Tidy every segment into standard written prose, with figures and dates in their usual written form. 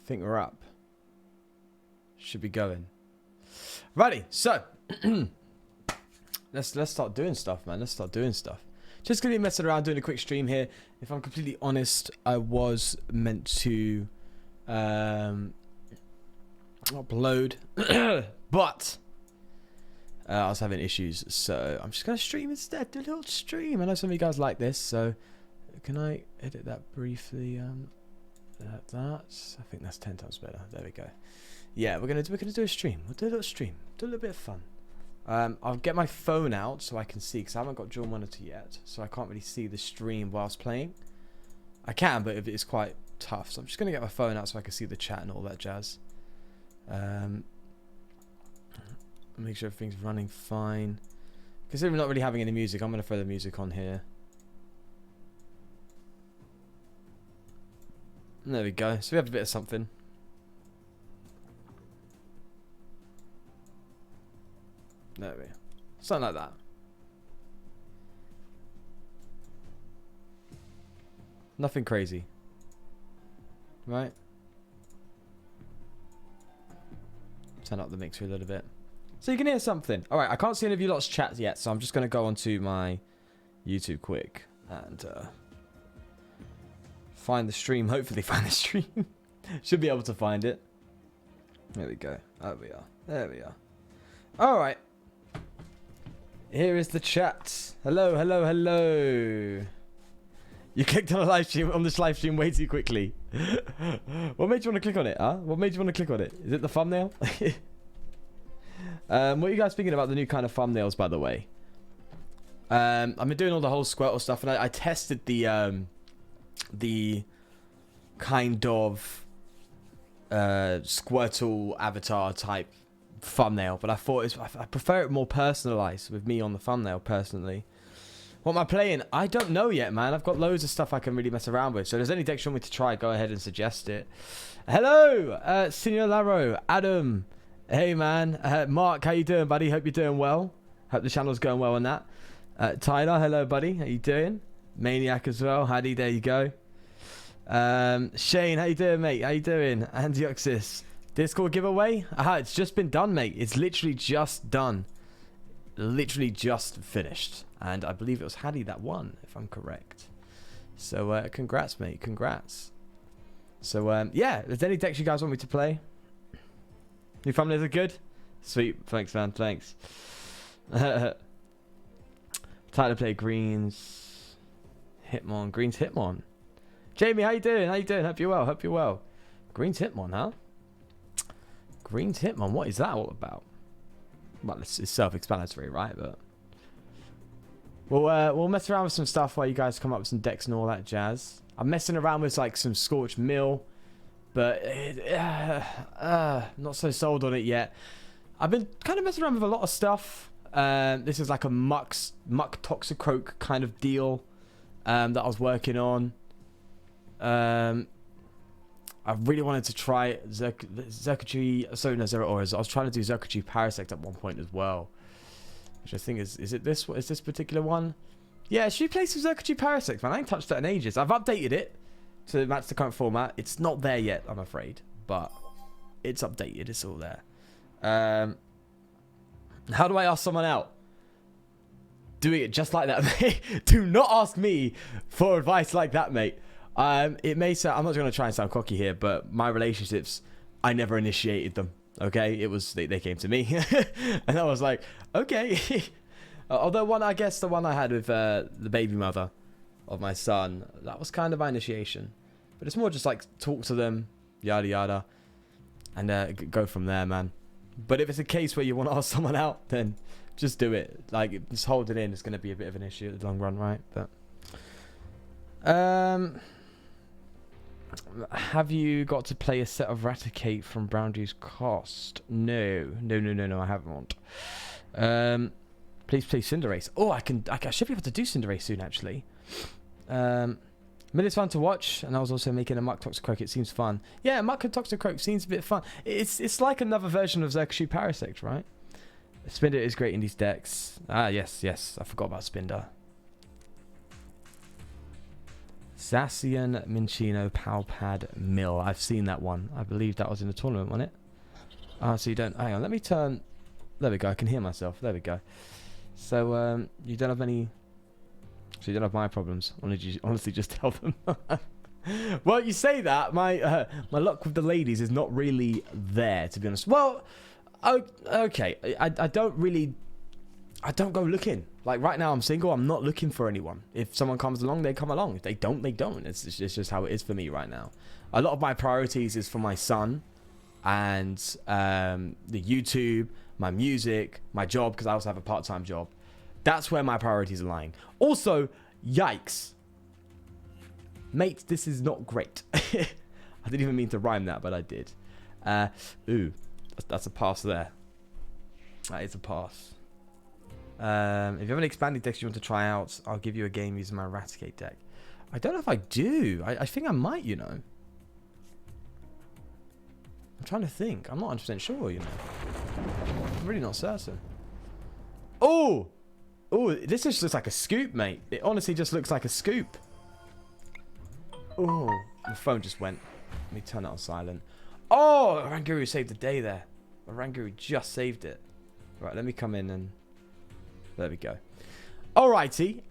think we're up. Should be going. Righty, so let's start doing stuff, man. Let's start doing stuff. Just gonna be messing around doing a quick stream here. If I'm completely honest, I was meant to upload, but I was having issues, so I'm just gonna stream instead. Do a little stream. I know some of you guys like this, so can I edit that briefly? That I think that's 10 times better. There we go. Yeah, we're gonna do a stream. We'll do a little stream. Do a little bit of fun. I'll get my phone out so I can see, because I haven't got dual monitor yet, so I can't really see the stream whilst playing. I can, but it's quite tough. So I'm just gonna get my phone out so I can see the chat and all that jazz. Make sure everything's running fine. Considering we're not really having any music, I'm gonna throw the music on here. And there we go. So we have a bit of something. There we go. Something like that. Nothing crazy. Right? Turn up the mixer a little bit. So you can hear something. Alright, I can't see any of you lot's chats yet, so I'm just going to go onto my YouTube quick and find the stream. Hopefully find the stream. Should be able to find it. There we go. There we are. There we are. Alright. Here is the chat. Hello, hello, hello. You clicked on a live stream on this live stream way too quickly. What made you want to click on it, huh? What made you want to click on it? Is it the thumbnail? What are you guys thinking about the new kind of thumbnails, by the way? I've been doing all the whole Squirtle stuff, and I tested the kind of Squirtle avatar type thumbnail, but I thought I prefer it more personalized with me on the thumbnail personally. What am I playing? I don't know yet, man. I've got loads of stuff I can really mess around with, so if there's any decks you want me to try, go ahead and suggest it. Hello, Senior Laro, Adam, hey man, Mark, how you doing, buddy? Hope you're doing well. Hope the channel's going well on that. Tyler, hello buddy, how you doing? Maniac as well, Howdy, there you go. Shane, how you doing, mate? How you doing? Antioxis. Discord giveaway? Aha, it's just been done, mate. It's literally just done. Literally just finished. And I believe it was Hattie that won, if I'm correct. So, congrats, mate. Congrats. So, yeah. If there's any decks you guys want me to play? New thumbnails are good? Sweet. Thanks, man. Thanks. Time to play Greens. Hitmon. Greens Hitmon. Jamie, how you doing? How you doing? Hope you're well. Hope you're well. Greens Hitmon, huh? Greens Hitmon. What is that all about? Well, it's self-explanatory, right? But we'll mess around with some stuff while you guys come up with some decks and all that jazz. I'm messing around with like some Scorched Mill, but not so sold on it yet. I've been kind of messing around with a lot of stuff. This is like a Muck Toxicroak kind of deal that I was working on. I really wanted to try Xurkitree, sorry, no, Zero Auras. I was trying to do Xurkitree Parasect at one point as well. Which I think is it this? What is this particular one? Yeah, should we play some Xurkitree Parasect, man? I ain't touched that in ages. I've updated it to match the current format. It's not there yet, I'm afraid. But it's updated, it's all there. How do I ask someone out? Doing it just like that, mate. Do not ask me for advice like that, mate. It may sound, I'm not going to try and sound cocky here, but my relationships, I never initiated them. Okay, it was they came to me, and I was like, okay. Although I guess the one I had with the baby mother of my son, that was kind of my initiation. But it's more just like talk to them, yada yada, and go from there, man. But if it's a case where you want to ask someone out, then just do it. Like, just hold it in. It's going to be a bit of an issue in the long run, right? But have you got to play a set of Raticate from Browndee's Cost? No, I haven't. Please play Cinderace. Oh, I should be able to do Cinderace soon, actually. But it's fun to watch, and I was also making a Muck Toxicroak. It seems fun. Yeah, Muck and Toxicroak seems a bit fun. It's like another version of Xurkitree Parasect, right? Spinder is great in these decks. Ah, yes, I forgot about Spinder. Zacian Minchino Palpad Mill. I've seen that one. I believe that was in the tournament, wasn't it? So you don't... Hang on, let me turn... There we go, I can hear myself. There we go. So, you don't have any... So you don't have my problems. Honestly, just tell them. Well, you say that. My luck with the ladies is not really there, to be honest. Well, okay. I don't really... I don't go looking. Like, right now, I'm single. I'm not looking for anyone. If someone comes along, they come along. If they don't, they don't. It's just how it is for me right now. A lot of my priorities is for my son and the YouTube, my music, my job, because I also have a part-time job. That's where my priorities are lying. Also, yikes. Mate, this is not great. I didn't even mean to rhyme that, but I did. Ooh, that's a pass there. That is a pass. If you have any expanded decks you want to try out, I'll give you a game using my Raticate deck. I don't know if I do. I think I might, you know. I'm trying to think. I'm not 100% sure, you know. I'm really not certain. Oh! Oh, this just looks like a scoop, mate. It honestly just looks like a scoop. Oh, the phone just went. Let me turn it on silent. Oh, Oranguru saved the day there. Oranguru just saved it. Right, let me come in and... There we go. Alrighty.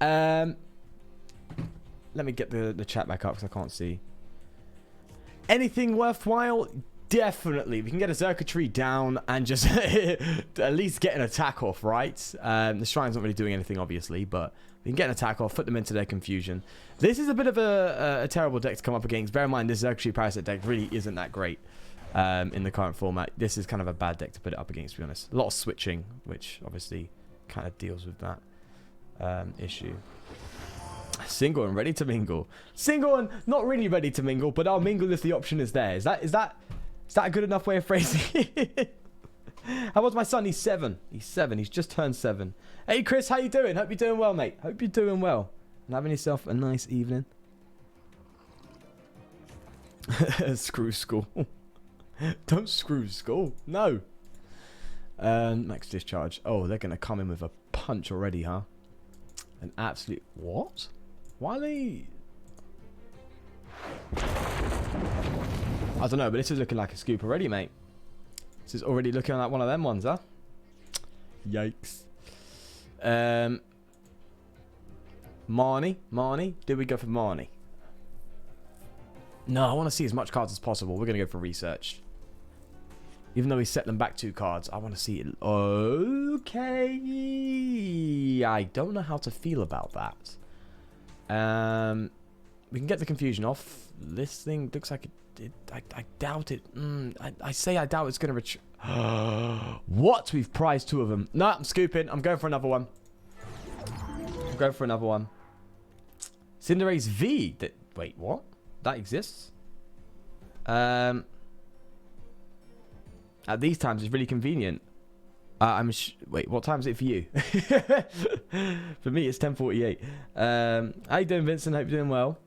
Let me get the chat back up because I can't see. Anything worthwhile? Definitely. We can get a Xurkitree down and just at least get an attack off, right? The Shrine's not really doing anything, obviously, but we can get an attack off, put them into their confusion. This is a bit of a terrible deck to come up against. Bear in mind, this Xurkitree Parasite deck really isn't that great in the current format. This is kind of a bad deck to put it up against, to be honest. A lot of switching, which obviously... kind of deals with that issue. Single and ready to mingle. Single and not really ready to mingle, but I'll mingle if the option is there. Is that a good enough way of phrasing it? How old's my son? He's 7. He's 7. He's just turned 7. Hey Chris, how you doing? Hope you're doing well, mate. Hope you're doing well. And having yourself a nice evening. Screw school. Don't screw school. No. Max discharge. Oh, they're going to come in with a punch already, huh? An absolute... What? Why are they... I don't know, but this is looking like a scoop already, mate. This is already looking like one of them ones, huh? Yikes. Marnie? Did we go for Marnie? No, I want to see as much cards as possible. We're going to go for research. Even though we set them back 2 cards, I want to see it. Okay. I don't know how to feel about that. We can get the confusion off. This thing looks like it. I doubt it. I say I doubt it's going to reach. What? We've prized 2 of them. No, I'm scooping. I'm going for another one. Cinderace V. Wait, what? That exists? At these times, it's really convenient. Wait, what time is it for you? For me, it's 10:48. How you doing, Vincent? Hope you're doing well.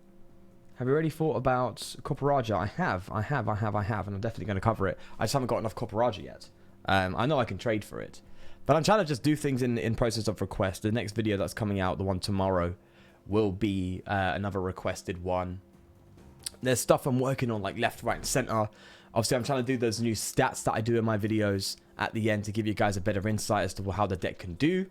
Have you already thought about Copperajah? I have, and I'm definitely going to cover it. I just haven't got enough Copperajah yet. I know I can trade for it. But I'm trying to just do things in process of request. The next video that's coming out, the one tomorrow, will be another requested one. There's stuff I'm working on, like left, right, and center. Obviously, I'm trying to do those new stats that I do in my videos at the end to give you guys a better insight as to how the deck can do.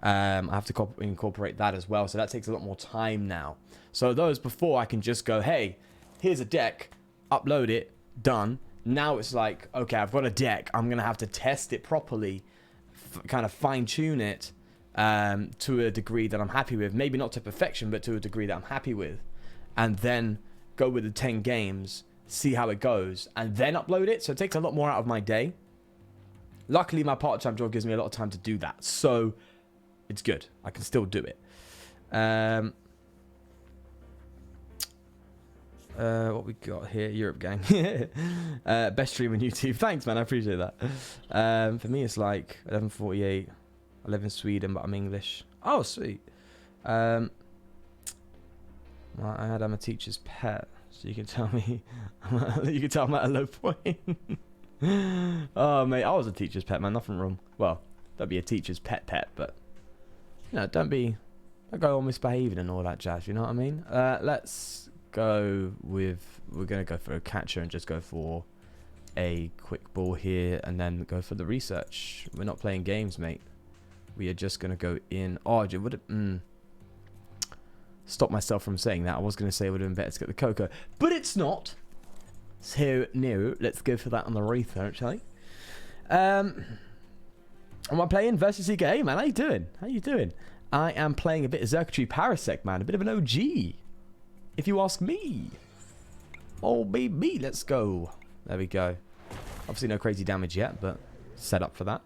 I have to incorporate that as well, so that takes a lot more time now. So those before, I can just go, hey, here's a deck, upload it, done. Now it's like, okay, I've got a deck. I'm going to have to test it properly, kind of fine-tune it to a degree that I'm happy with. Maybe not to perfection, but to a degree that I'm happy with. And then go with the 10 games, see how it goes, and then upload it. So it takes a lot more out of my day. Luckily, my part-time job gives me a lot of time to do that. So it's good. I can still do it. What we got here? Europe gang. Best stream on YouTube. Thanks, man. I appreciate that. For me, it's like 11:48. I live in Sweden, but I'm English. Oh, sweet. I had I'm a teacher's pet, so you can tell me. You can tell I'm at a low point. Oh, mate, I was a teacher's pet, man. Nothing wrong. Well, that'd be a teacher's pet, but you know, don't be Don't go all misbehaving and all that jazz, you know what I mean? Let's go with... We're going to go for a catcher and just go for a quick ball here and then go for the research. We're not playing games, mate. We are just going to go in... Oh, would it... Stop myself from saying that. I was going to say it would have been better to get the cocoa. But it's not. So, no. Let's go for that on the research, shall we? Am I playing versus CK? Man, how you doing? How you doing? I am playing a bit of Xurkitree Parasect, man. A bit of an OG. If you ask me. Oh, baby. Let's go. There we go. Obviously no crazy damage yet, but set up for that.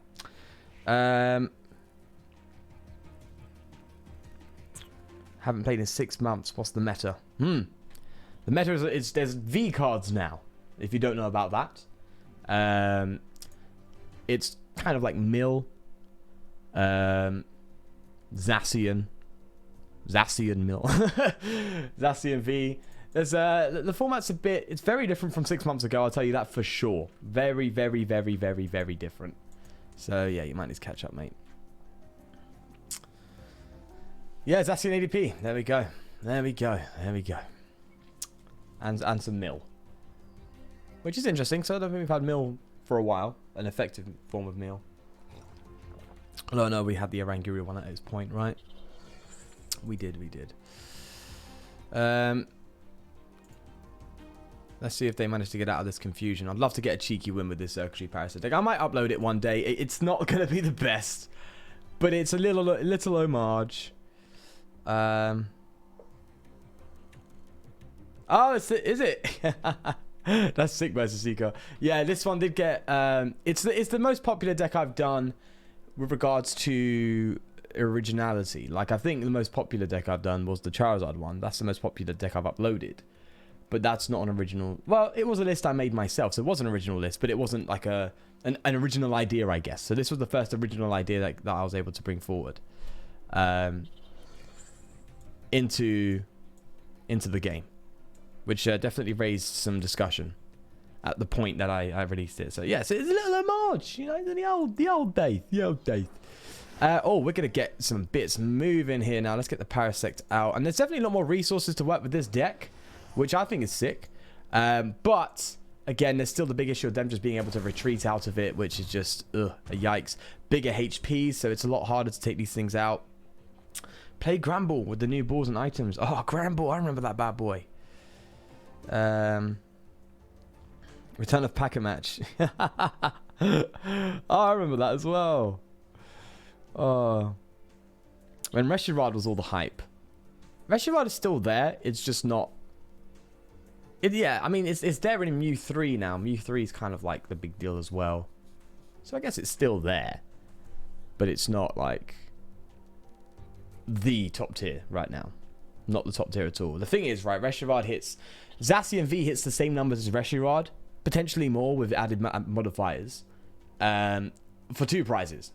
Haven't played in 6 months. What's the meta? The meta is there's V cards now. If you don't know about that. It's kind of like Mill. Zacian Mill. Zacian V. There's the format's a bit, it's very different from 6 months ago, I'll tell you that for sure. Very, very, very, very, very different. So yeah, you might need to catch up, mate. Yeah, Zacian ADP. There we go. There we go. There we go. And some Mill. Which is interesting, so I don't think we've had Mill for a while. An effective form of Mill. Oh no, we had the Oranguru one at its point, right? We did. Let's see if they manage to get out of this confusion. I'd love to get a cheeky win with this Xurkitree Parasect. I might upload it one day. It's not going to be the best, but it's a little homage. Oh, is it? That's sick versus Seeker. Yeah, this one did get... it's the most popular deck I've done with regards to originality. Like, I think the most popular deck I've done was the Charizard one. That's the most popular deck I've uploaded. But that's not an original... Well, it was a list I made myself, so it was an original list, but it wasn't like an original idea, I guess. So this was the first original idea that I was able to bring forward into the game, which definitely raised some discussion at the point that I released it. So yeah, so it's a little homage, you know, the old days. Oh, we're gonna get some bits moving here now. Let's get the Parasect out, and there's definitely a lot more resources to work with this deck, which I think is sick. But again, there's still the big issue of them just being able to retreat out of it, which is just a yikes. Bigger HP, so it's a lot harder to take these things out. Play Gramble with the new balls and items. Oh, Gramble, I remember that bad boy. Return of Packer Match. Oh, I remember that as well. Oh, when Reshiram was all the hype. Reshiram is still there. It's just not. Yeah, I mean, it's there in Mew 3 now. Mew 3 is kind of like the big deal as well. So I guess it's still there. But it's not like the top tier right now. Not the top tier at all. The thing is, right, Reshiram hits... Zacian V hits the same numbers as Reshiram. Potentially more with added modifiers. For 2 prizes.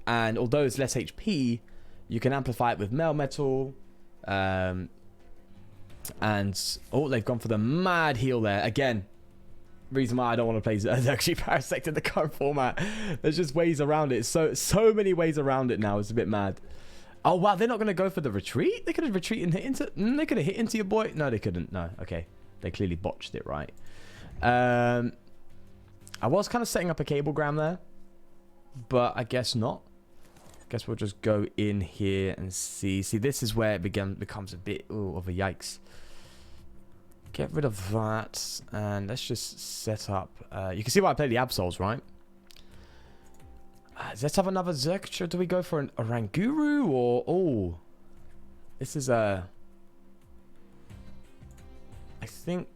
And although it's less HP, you can amplify it with Melmetal. And oh, they've gone for the mad heal there again. Reason why I don't want to play Xurkitree Parasect in the current format. There's just ways around it. So many ways around it now. It's a bit mad. Oh wow, they're not going to go for the retreat. They could have retreated and hit into. They could have hit into your boy. No, they couldn't. No, okay, they clearly botched it, right? I was kind of setting up a cablegram there, but I guess not. Guess we'll just go in here and see. See, this is where it becomes a bit of a yikes. Get rid of that, and let's just set up... you can see why I play the Absols, right? Let's have another Xurkitree. Do we go for an Oranguru, or... Oh, this is a... I think...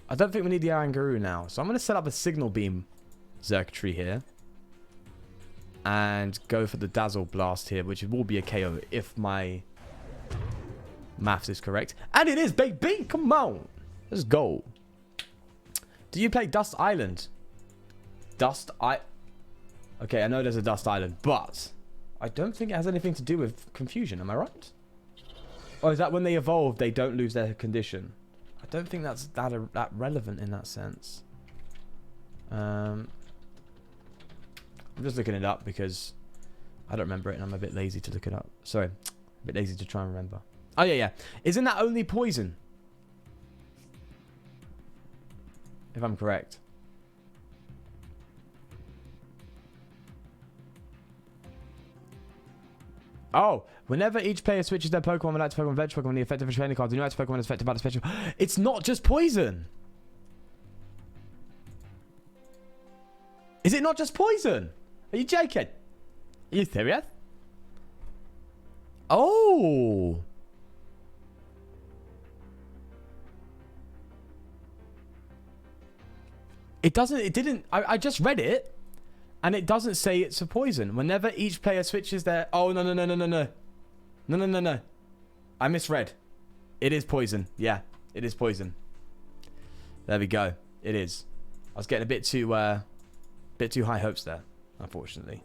I don't think we need the Oranguru now, so I'm going to set up a Signal Beam Xurkitree here. And go for the Dazzle Blast here, which will be a KO if my maths is correct. And it is, baby! Come on! Let's go. Do you play Dust Island? Okay, I know there's a Dust Island, but I don't think it has anything to do with confusion. Am I right? Or is that when they evolve, they don't lose their condition? I don't think that's that relevant in that sense. I'm just looking it up because I don't remember it, and I'm a bit lazy to look it up. Sorry, a bit lazy to try and remember. Oh, yeah, yeah. Isn't that only poison? If I'm correct. Oh, whenever each player switches their Pokemon, when active Pokemon, Venture Pokemon, the effective training card, the new active Pokemon is affected by the special. It's not just poison. Is it not just poison? Are you joking? Are you serious? Oh. It doesn't, it didn't, I just read it. And it doesn't say it's a poison. Whenever each player switches their... Oh, no, no, no, no, no, no. No, no, no, no. I misread. It is poison. Yeah, it is poison. There we go. It is. I was getting a bit too high hopes there, unfortunately.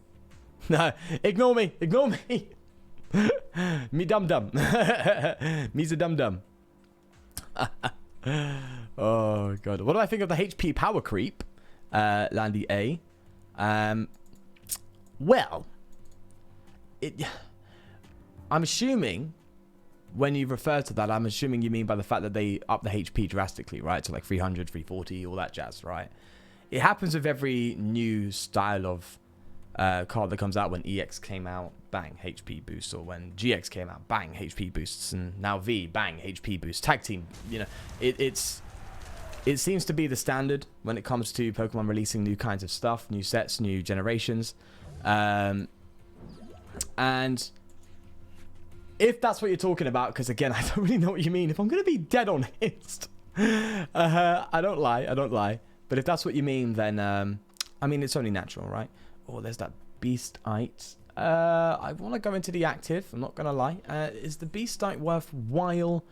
No, ignore me. Ignore me. Me dum-dum. Me's a dum-dum. Oh, God. What do I think of the HP power creep? Landy A. Well, I'm assuming when you refer to that, I'm assuming you mean by the fact that they up the HP drastically, right? So like 300, 340, all that jazz, right? It happens with every new style of card that comes out. When EX came out, bang, HP boost. Or when GX came out, bang, HP boosts. And now V, bang, HP boost. Tag team, you know, it seems to be the standard when it comes to Pokemon releasing new kinds of stuff, new sets, new generations. And if that's what you're talking about, because again, I don't really know what you mean. If I'm going to be dead honest, I don't lie. But if that's what you mean, then, I mean, it's only natural, right? Oh, there's that Beastite. I want to go into the active, I'm not going to lie. Is the Beastite worthwhile?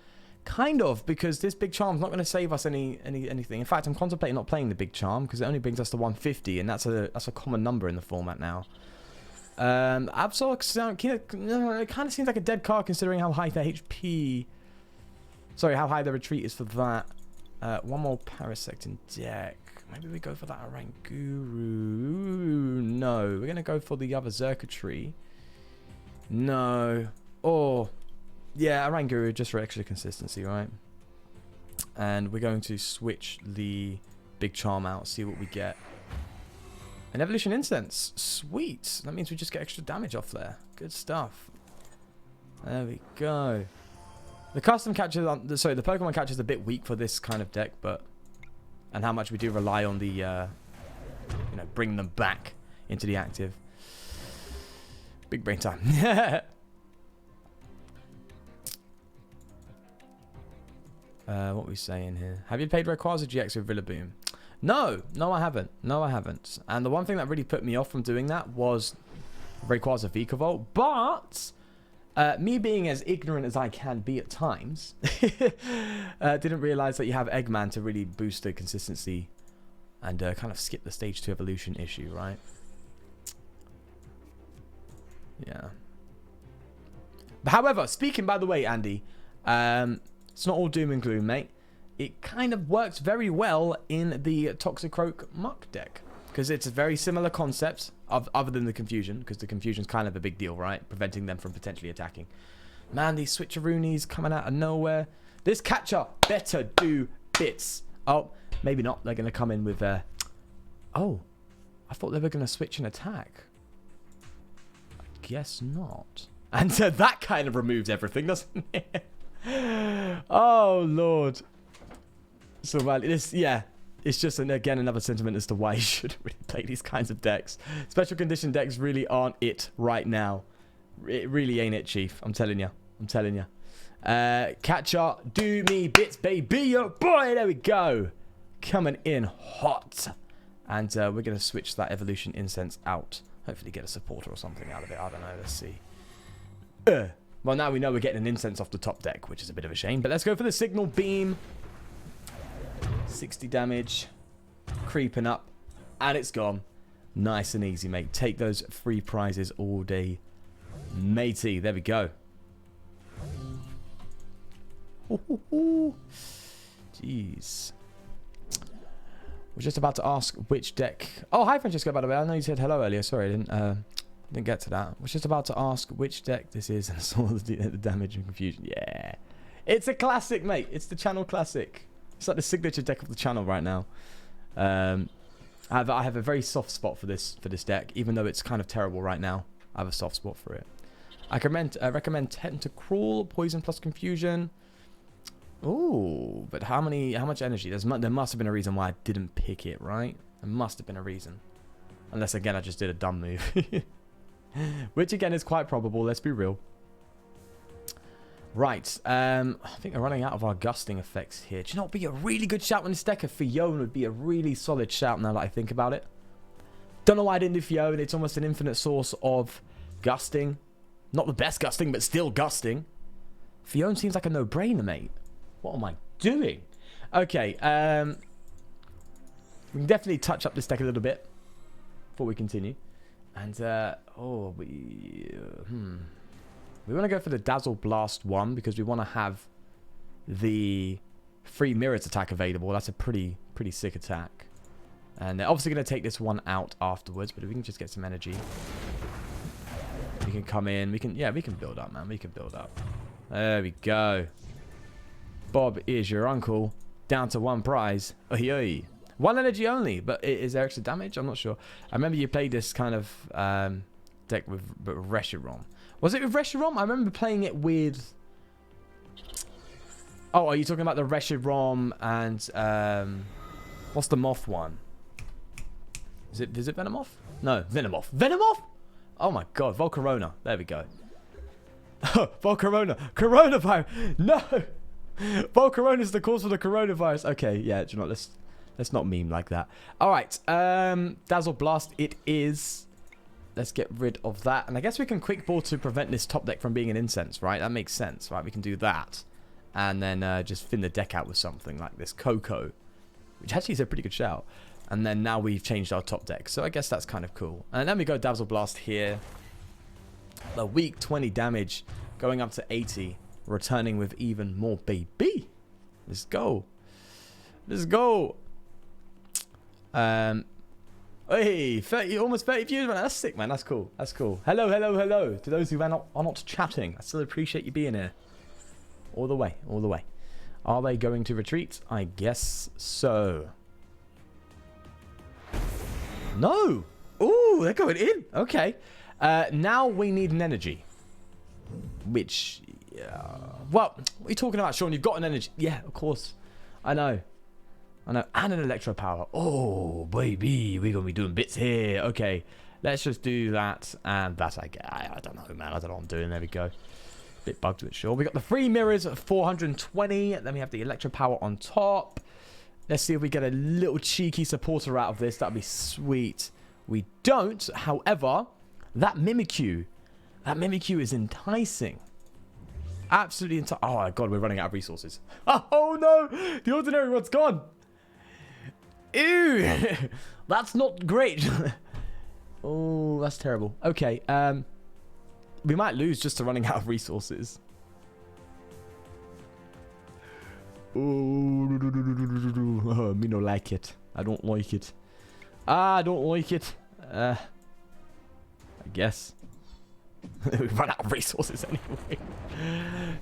Kind of, because this Big Charm's not going to save us anything. In fact, I'm contemplating not playing the Big Charm because it only brings us to 150, and that's a common number in the format now. Absol, it kind of seems like a dead card considering how high the HP. Sorry, how high the retreat is for that. One more Parasect in deck. Maybe we go for that Oranguru. No, we're going to go for the other Xurkitree. No. Oh. Yeah, Oranguru just for extra consistency, right? And we're going to switch the Big Charm out, see what we get. An Evolution Incense. Sweet. That means we just get extra damage off there. Good stuff. There we go. The custom catcher, sorry, the Pokemon catcher is a bit weak for this kind of deck, but... And how much we do rely on the, you know, bring them back into the active. Big brain time. What are we saying here? Have you played Rayquaza GX with Rillaboom? No, I haven't. No, I haven't. And the one thing that really put me off from doing that was Rayquaza Vikavolt. But me being as ignorant as I can be at times, didn't realize that you have Eggman to really boost the consistency and kind of skip the stage 2 evolution issue, right? Yeah. But however, speaking by the way, Andy, it's not all doom and gloom, mate. It kind of works very well in the Toxicroak Muck deck. Because it's a very similar concept, other than the confusion. Because the confusion's kind of a big deal, right? Preventing them from potentially attacking. Man, these switcheroonies coming out of nowhere. This catcher better do bits. Oh, maybe not. They're going to come in with... Oh, I thought they were going to switch an attack. I guess not. And that kind of removes everything, doesn't it? Oh, Lord. So, well, yeah, it's just, again, another sentiment as to why you shouldn't really play these kinds of decks. Special condition decks really aren't it right now. It really ain't it, Chief. I'm telling you. I'm telling you. Catcher, do me bits, baby. Oh, boy, there we go. Coming in hot. And we're going to switch that Evolution Incense out. Hopefully get a supporter or something out of it. I don't know. Let's see. Well, now we know we're getting an Incense off the top deck, which is a bit of a shame. But let's go for the Signal Beam. 60 damage. Creeping up. And it's gone. Nice and easy, mate. Take those free prizes all day, matey. There we go. Jeez. We're just about to ask which deck... Oh, hi, Francesco, by the way. I know you said hello earlier. Sorry, I Didn't get to that. I was just about to ask which deck this is and saw the damage and confusion. Yeah. It's a classic, mate. It's the channel classic. It's like the signature deck of the channel right now. I have a very soft spot for this deck, even though it's kind of terrible right now. I have a soft spot for it. I recommend Tentacruel, Poison plus Confusion. Ooh, but how much energy? There must have been a reason why I didn't pick it, right? There must have been a reason. Unless, again, I just did a dumb move. Which, again, is quite probable. Let's be real. Right. I think we're running out of our gusting effects here. Do you know what would be a really good shout on this deck? A Fiona would be a really solid shout now that I think about it. Don't know why I didn't do Fiona. It's almost an infinite source of gusting. Not the best gusting, but still gusting. Fiona seems like a no-brainer, mate. What am I doing? Okay. We can definitely touch up this deck a little bit before we continue. And, we want to go for the Dazzle Blast 1 because we want to have the free Mirrors attack available. That's a pretty sick attack. And they're obviously going to take this one out afterwards, but if we can just get some energy, we can come in. We can build up, man. We can build up. There we go. Bob is your uncle. Down to 1 prize. Oi, oi. 1 energy only, but is there extra damage? I'm not sure. I remember you played this kind of deck with Reshiram. Was it with Reshiram? I remember playing it with... Oh, are you talking about the Reshiram and... what's the Moth one? Is it Venomoth? No, Venomoth. Venomoth? Oh my god, Volcarona. There we go. Volcarona. Coronavirus. No! Volcarona is the cause for the coronavirus. Okay, yeah, do you know what? Let's not meme like that. Alright, Dazzle Blast it is. Let's get rid of that. And I guess we can Quick Ball to prevent this top deck from being an incense, right? That makes sense, right? We can do that. And then just thin the deck out with something like this Coco. Which actually is a pretty good shout. And then now we've changed our top deck. So I guess that's kind of cool. And then we go Dazzle Blast here. The weak 20 damage. Going up to 80. Returning with even more baby. Let's go. Let's go. Hey, 30, almost 30 views, man. That's sick, man. That's cool. That's cool. Hello, hello, hello. To those who are not chatting, I still appreciate you being here. All the way, all the way. Are they going to retreat? I guess so. No. Ooh, they're going in. Okay. Now we need an energy. Which, well, what are you talking about, Sean? You've got an energy. Yeah, of course. I know. I know. And an electro power. Oh, baby. We're going to be doing bits here. Okay. Let's just do that and that. I don't know, man. I don't know what I'm doing. There we go. Bit bugged with it, sure. We got the free mirrors at 420. Then we have the electro power on top. Let's see if we get a little cheeky supporter out of this. That'd be sweet. We don't. However, that Mimikyu is enticing. Absolutely enticing. Oh, my God. We're running out of resources. Oh, no. The ordinary one's gone. Ew. That's not great. Oh, that's terrible. Okay. We might lose just to running out of resources. Oh, me no like it. I don't like it. I don't like it. I guess. We run out of resources anyway.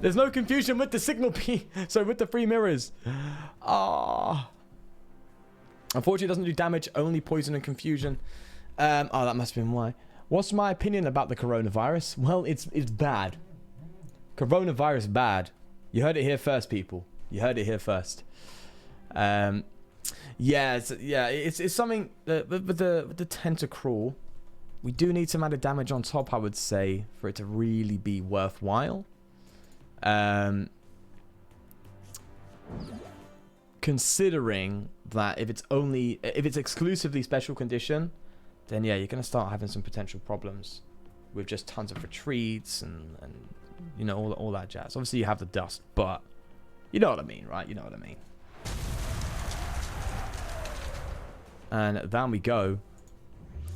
There's no confusion with the signal P. So with the free mirrors. Ah. Unfortunately, it doesn't do damage. Only poison and confusion. Oh, that must have been why. What's my opinion about the coronavirus? Well, it's bad. Coronavirus bad. You heard it here first, people. You heard it here first. Yeah, it's something that with the Tentacruel, we do need some added damage on top, I would say, for it to really be worthwhile. Considering that if it's exclusively special condition, then yeah, you're gonna start having some potential problems with just tons of retreats and you know all that jazz. Obviously you have the dust, but you know what I mean, right? You know what I mean. And down we go.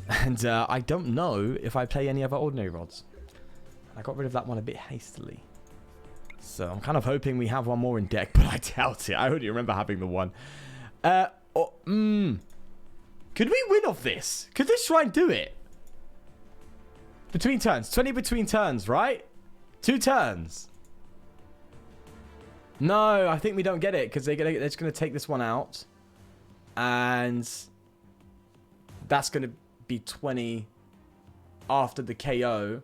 And I don't know if I play any other ordinary rods. I got rid of that one a bit hastily. So I'm kind of hoping we have one more in deck, but I doubt it. I only remember having the one. Could we win off this? Could this shrine do it? Between turns. 20 between turns, right? 2 turns. No, I think we don't get it because they're just going to take this one out. And that's going to be 20 after the KO.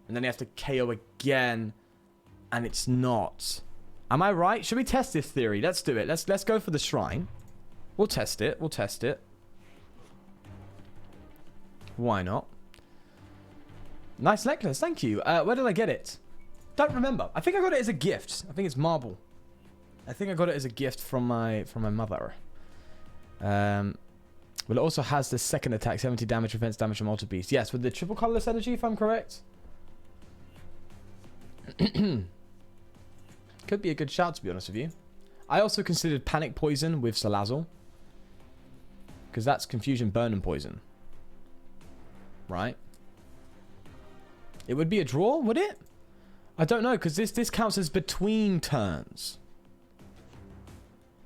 And then they have to KO again. And it's not. Am I right? Should we test this theory? Let's do it. Let's go for the shrine. We'll test it. We'll test it. Why not? Nice necklace. Thank you. Where did I get it? Don't remember. I think I got it as a gift. I think it's marble. I think I got it as a gift from my mother. Well, it also has the second attack, 70 damage, defense damage, and multi beast. Yes, with the triple colorless energy, if I'm correct. Could be a good shout, to be honest with you. I also considered panic poison with Salazzle, because that's confusion, burn, and poison. Right? It would be a draw, would it? I don't know, because this counts as between turns.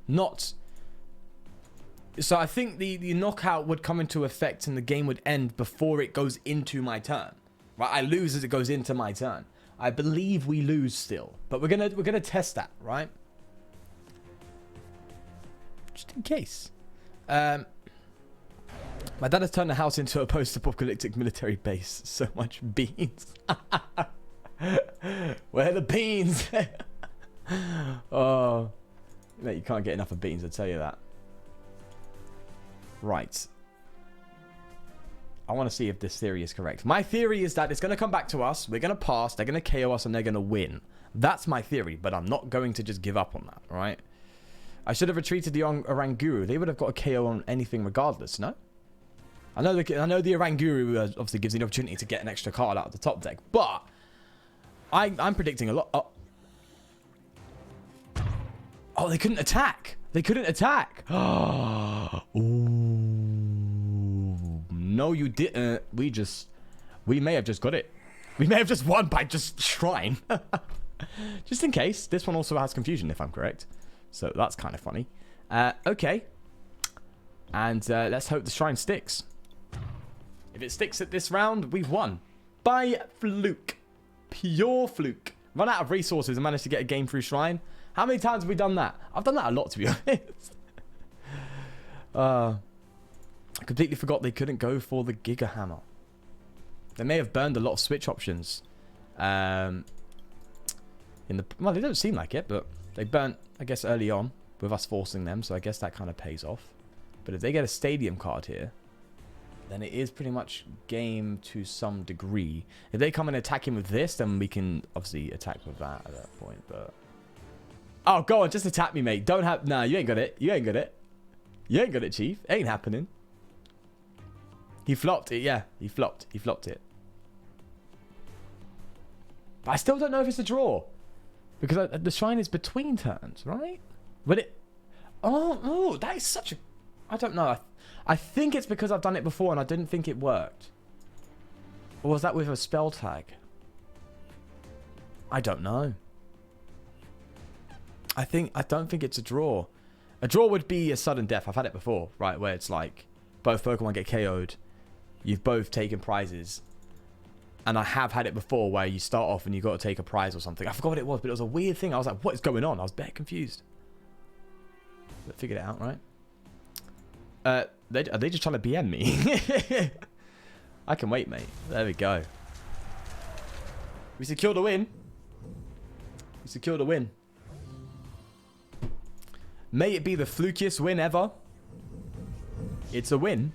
Not... So I think the knockout would come into effect and the game would end before it goes into my turn. Right? I lose as it goes into my turn. I believe we lose still. But we're gonna test that, right? Just in case. My dad has turned the house into a post-apocalyptic military base. So much beans. Where are the beans? Oh, mate, you can't get enough of beans, I'll tell you that. Right. I want to see if this theory is correct. My theory is that it's going to come back to us. We're going to pass. They're going to KO us and they're going to win. That's my theory, but I'm not going to just give up on that, right? I should have retreated the Oranguru. They would have got a KO on anything regardless, no? I know the Oranguru obviously gives you the opportunity to get an extra card out of the top deck, but I'm predicting a lot. Oh, they couldn't attack. They couldn't attack. Ooh. No, you didn't. We may have just got it. We may have just won by just shrine. Just in case. This one also has confusion, if I'm correct. So that's kind of funny. Okay. And let's hope the shrine sticks. If it sticks at this round, we've won. By fluke. Pure fluke. Run out of resources and managed to get a game through shrine. How many times have we done that? I've done that a lot, to be honest. I completely forgot they couldn't go for the Giga Hammer. They may have burned a lot of switch options. Well, they don't seem like it, but they burnt, I guess, early on with us forcing them. So I guess that kind of pays off. But if they get a stadium card here, then it is pretty much game to some degree. If they come and attack him with this, then we can obviously attack with that at that point. But oh, go on, just attack me, mate. Don't have... Nah, you ain't got it. You ain't got it. You ain't got it, Chief. Ain't happening. He flopped it, yeah. He flopped. He flopped it. But I still don't know if it's a draw. Because the shrine is between turns, right? But it... Oh, that is such a... I don't know. I think it's because I've done it before and I didn't think it worked. Or was that with a spell tag? I don't know. I don't think it's a draw. A draw would be a sudden death. I've had it before, right? Where it's like both Pokemon get KO'd. You've both taken prizes. And I have had it before where you start off and you got to take a prize or something. I forgot what it was, but it was a weird thing. I was like, what is going on? I was a bit confused. But figured it out, right? Are they just trying to BM me? I can wait, mate. There we go. We secured a win. We secured a win. May it be the flukiest win ever. It's a win.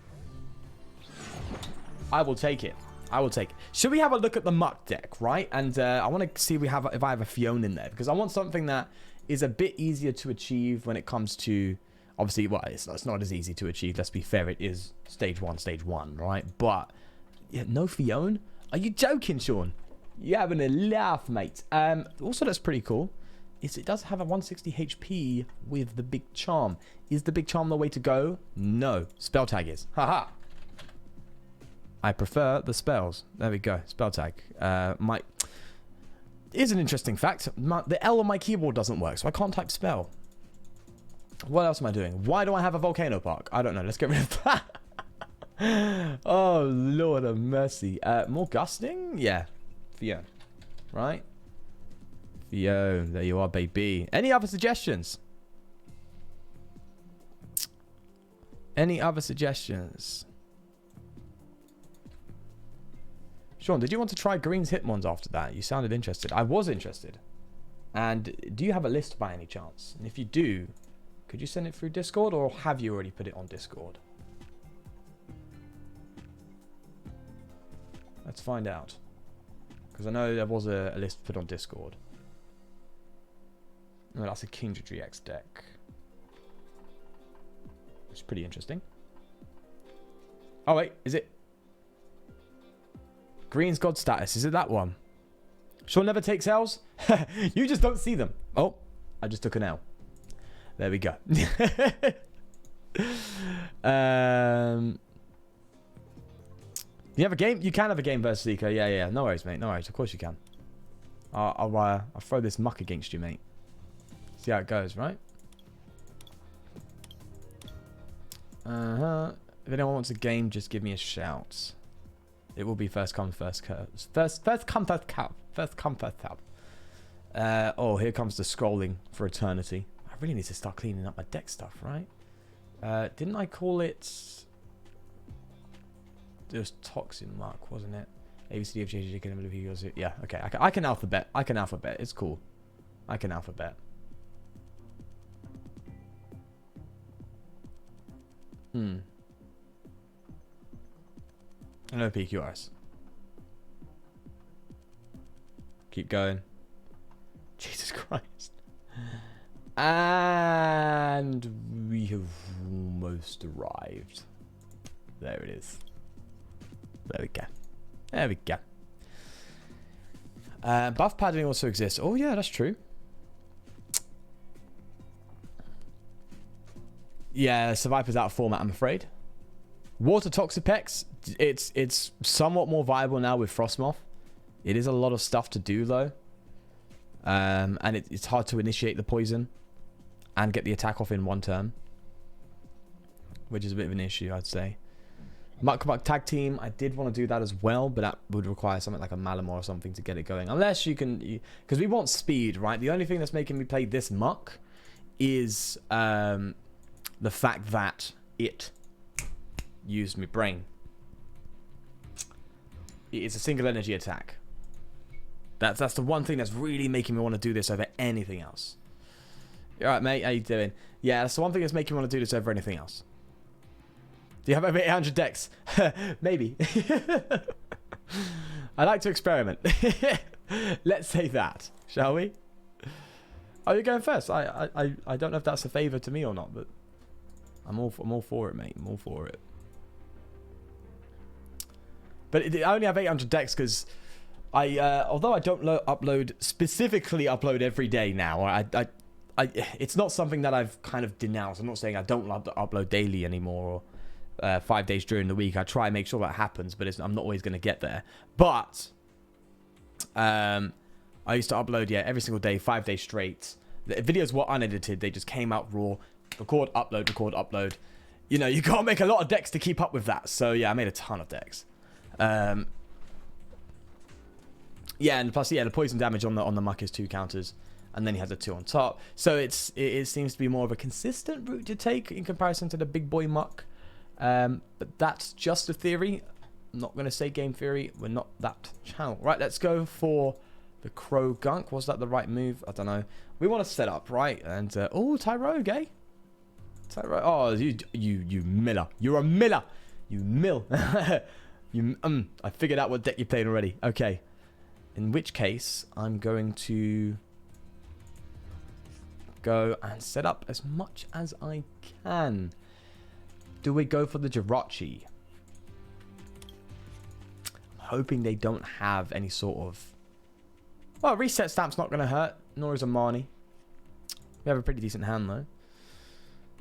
I will take it. I will take it. Should we have a look at the Muck deck, right? And I want to see if I have a Fiona in there. Because I want something that is a bit easier to achieve when it comes to... Obviously, well, it's not as easy to achieve. Let's be fair. It is stage one, right? But, yeah, no Fiona? Are you joking, Sean? You're having a laugh, mate. Also, that's pretty cool. It does have a 160 HP with the Big Charm. Is the Big Charm the way to go? No. Spell tag is. Haha. I prefer the spells. There we go. Spell tag. Here's an interesting fact. The L on my keyboard doesn't work, so I can't type spell. What else am I doing? Why do I have a volcano park? I don't know. Let's get rid of that. Oh, Lord of mercy. More gusting? Yeah. Theo. Right? Theo. There you are, baby. Any other suggestions? Any other suggestions? Sean, did you want to try Green's Hitmons after that? You sounded interested. I was interested. And do you have a list by any chance? And if you do, could you send it through Discord, or have you already put it on Discord? Let's find out. Because I know there was a list put on Discord. Oh, that's a Kingdra GX deck. It's pretty interesting. Oh, wait. Is it? Green's God status. Is it that one? Sean never takes L's? You just don't see them. Oh, I just took an L. There we go. You have a game? You can have a game versus Eco. Yeah. No worries, mate. No worries. Of course you can. I'll throw this muck against you, mate. See how it goes, right? If anyone wants a game, just give me a shout. It will be first come, first serve. First come, first serve. First come, first serve. Oh, here comes the scrolling for eternity. I really need to start cleaning up my deck stuff, right? Didn't I call it? It was Toxin Mark, wasn't it? ABCDFGHG. Yeah, okay. I can alphabet. I can alphabet. It's cool. I can alphabet. No PQRs. Keep going. Jesus Christ. And we have almost arrived. There it is. There we go. There we go. Buff padding also exists. Oh yeah, that's true. Yeah, Survivor's out of format, I'm afraid. Water Toxapex, it's somewhat more viable now with Frostmoth. It is a lot of stuff to do though. And it's hard to initiate the poison and get the attack off in one turn, which is a bit of an issue, I'd say. Muck Tag Team, I did want to do that as well, but that would require something like a Malamar or something to get it going. Unless you can, because we want speed, right? The only thing that's making me play this Muck is the fact that it used my brain. It's a single energy attack. That's the one thing that's really making me want to do this over anything else. You alright, mate? How you doing? Yeah, that's the one thing that's making me want to do this over anything else. Do you have over 800 decks? Maybe. I like to experiment. Let's say that, shall we? Oh, you're going first. I don't know if that's a favour to me or not, but I'm all for it, mate. I'm all for it. But I only have 800 decks because although I don't specifically upload every day now, it's not something that I've kind of denounced. I'm not saying I don't upload daily anymore or 5 days during the week. I try and make sure that happens, but I'm not always going to get there. But I used to upload, every single day, 5 days straight. The videos were unedited. They just came out raw. Record, upload, record, upload. You know, you can't make a lot of decks to keep up with that. So, yeah, I made a ton of decks. Yeah, and plus, the poison damage on the Muck is 2 counters. And then he has a 2 on top. So it seems to be more of a consistent route to take in comparison to the big boy Muck. But that's just a theory. I'm not going to say game theory. We're not that channel. Right, let's go for the Croagunk. Was that the right move? I don't know. We want to set up, right? And, oh, Tyrogue, eh? Tyrogue. Oh, you miller. You're a miller. You mill. I figured out what deck you played already. Okay. In which case, I'm going to go and set up as much as I can. Do we go for the Jirachi? I'm hoping they don't have any sort of... Well, reset stamp's not going to hurt, nor is a Marnie. We have a pretty decent hand, though.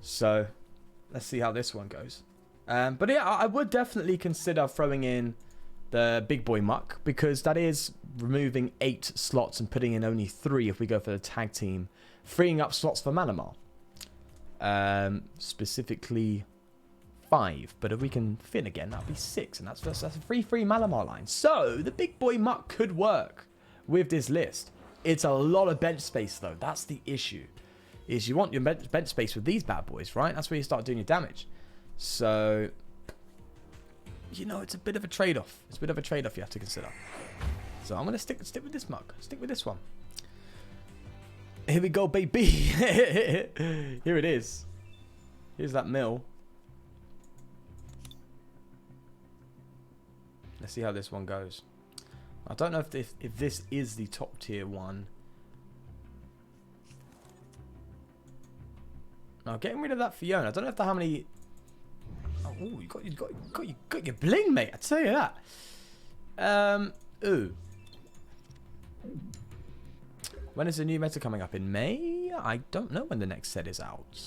So, let's see how this one goes. But yeah, I would definitely consider throwing in the big boy Muck, because that is removing 8 slots and putting in only 3 if we go for the tag team, freeing up slots for Malamar. Specifically 5. But if we can Finn again, that'll be 6. And that's a 3-3 Malamar line. So the big boy Muck could work with this list. It's a lot of bench space, though. That's the issue. Is you want your bench space with these bad boys, right? That's where you start doing your damage. So, you know, it's a bit of a trade-off. It's a bit of a trade-off you have to consider. So I'm going to stick with this Muck. Stick with this one. Here we go, baby. Here it is. Here's that mill. Let's see how this one goes. I don't know if this is the top tier one. Now, getting rid of that Fiona. I don't know how many. Oh, you got your bling, mate. I tell you that. Ooh. When is the new meta coming up? In May? I don't know when the next set is out.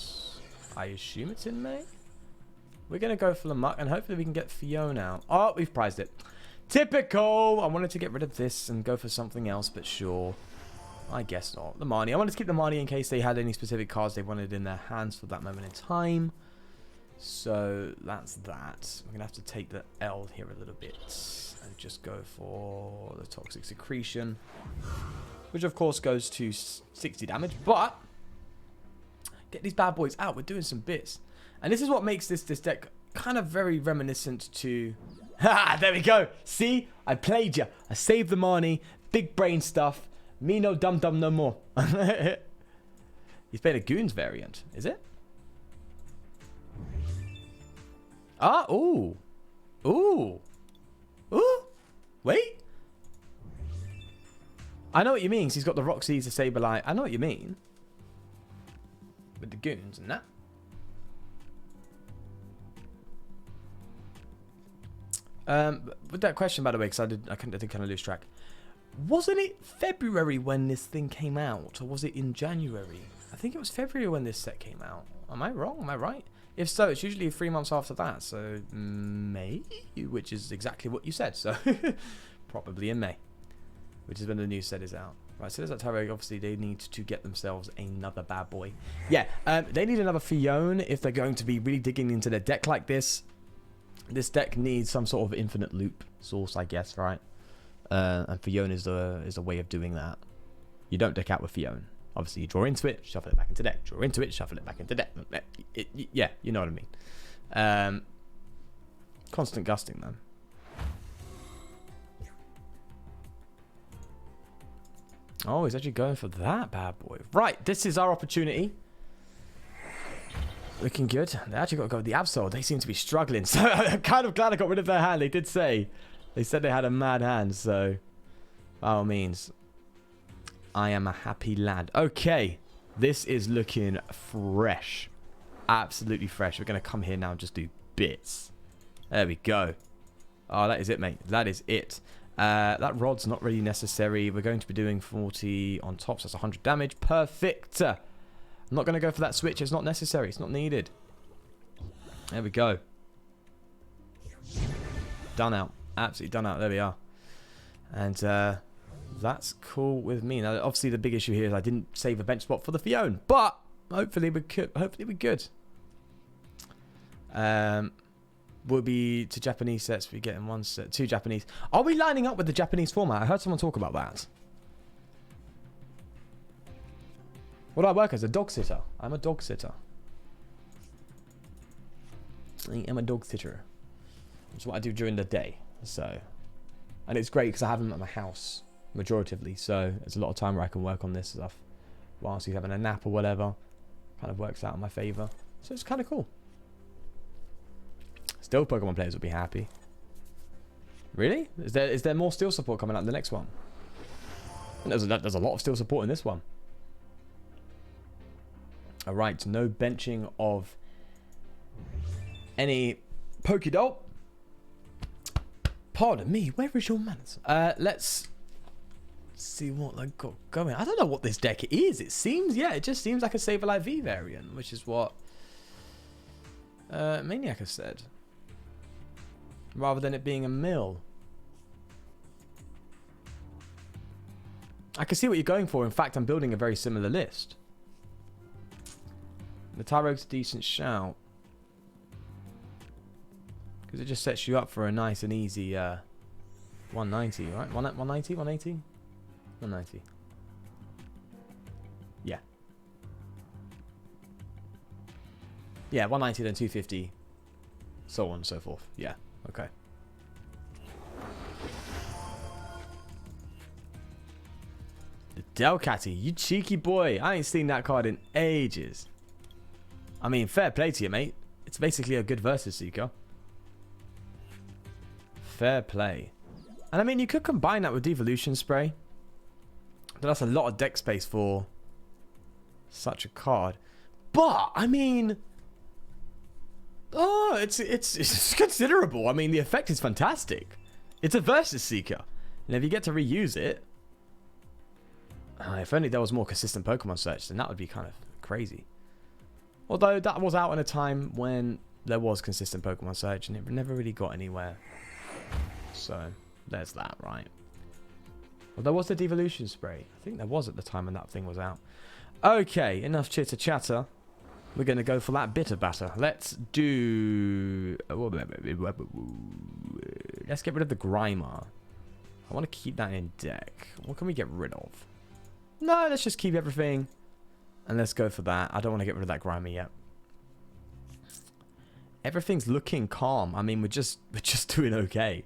I assume it's in May. We're going to go for the Muck, and hopefully we can get Fiona out. Oh, we've prized it. Typical! I wanted to get rid of this and go for something else, but sure. I guess not. The Marnie. I wanted to keep the Marnie in case they had any specific cards they wanted in their hands for that moment in time. So, that's that. We're going to have to take the L here a little bit and just go for the Toxic Secretion, which of course goes to 60 damage, but get these bad boys out. We're doing some bits. And this is what makes this deck kind of very reminiscent to... Ha! There we go. See? I played you. I saved the Marnie. Big brain stuff. Me no dum-dum no more. He's played a Goons variant. Is it? Ah, ooh. Ooh. Ooh. Wait. I know what you mean. He's got the Roxy's, the Saberlight. I know what you mean. With the Goons and that. With that question, by the way, because I did kind of lose track. Wasn't it February when this thing came out, or was it in January? I think it was February when this set came out. Am I wrong? Am I right? If so, it's usually 3 months after that. So May, which is exactly what you said. So probably in May, which is when the new set is out. Right, so there's that Tyrell. Obviously, they need to get themselves another bad boy. Yeah, they need another Fiona if they're going to be really digging into their deck like this. This deck needs some sort of infinite loop source, I guess, right? And Fiona is the way of doing that. You don't deck out with Fiona. Obviously, you draw into it, shuffle it back into deck. Draw into it, shuffle it back into deck. Yeah, you know what I mean. Constant gusting, though. Oh, he's actually going for that bad boy. Right, this is our opportunity. Looking good. They actually got to go with the Absol. They seem to be struggling. So I'm kind of glad I got rid of their hand. They did say. They said they had a mad hand. So by all means, I am a happy lad. Okay. This is looking fresh. Absolutely fresh. We're going to come here now and just do bits. There we go. Oh, that is it, mate. That is it. That rod's not really necessary. We're going to be doing 40 on top. So that's 100 damage. Perfect. I'm not going to go for that switch. It's not necessary. It's not needed. There we go. Done out. Absolutely done out. There we are. And that's cool with me. Now, obviously, the big issue here is I didn't save a bench spot for the Fiona. But hopefully we're good. Hopefully we're good. We'll be to Japanese sets. We're getting 1 set. 2 Japanese. Are we lining up with the Japanese format? I heard someone talk about that. What do I work as? A dog sitter. I'm a dog sitter. I am a dog sitter. That's what I do during the day. So, and it's great because I have him at my house majoritively. So there's a lot of time where I can work on this stuff whilst he's having a nap or whatever. Kind of works out in my favor. So it's kind of cool. Still, Pokemon players will be happy. Really? Is there more steel support coming out in the next one? There's a lot of steel support in this one. Alright, no benching of any Pokédoll. Pardon me, where is your manners? Let's see what I got going. I don't know what this deck is. It seems, yeah, it just seems like a Saberlight V variant, which is what Maniac has said. Rather than it being a mill. I can see what you're going for. In fact, I'm building a very similar list. The Tyrogue's a decent shout. Because it just sets you up for a nice and easy 190, right? 190, 180? 190. Yeah. Yeah, 190 then 250. So on and so forth. Yeah, okay. The Delcatty, you cheeky boy. I ain't seen that card in ages. I mean, fair play to you, mate. It's basically a good Versus Seeker. Fair play. And I mean, you could combine that with Devolution Spray. But that's a lot of deck space for such a card. But, I mean... Oh, it's considerable. I mean, the effect is fantastic. It's a Versus Seeker. And if you get to reuse it... if only there was more consistent Pokemon search, then that would be kind of crazy. Although, that was out in a time when there was consistent Pokemon search, and it never really got anywhere. So, there's that, right? Well, there was the Devolution Spray. I think there was at the time when that thing was out. Okay, enough chitter chatter. We're going to go for that bitter batter. Let's do... Let's get rid of the Grimer. I want to keep that in deck. What can we get rid of? No, let's just keep everything. And let's go for that. I don't want to get rid of that Grimer yet. Everything's looking calm. I mean, we're just doing okay.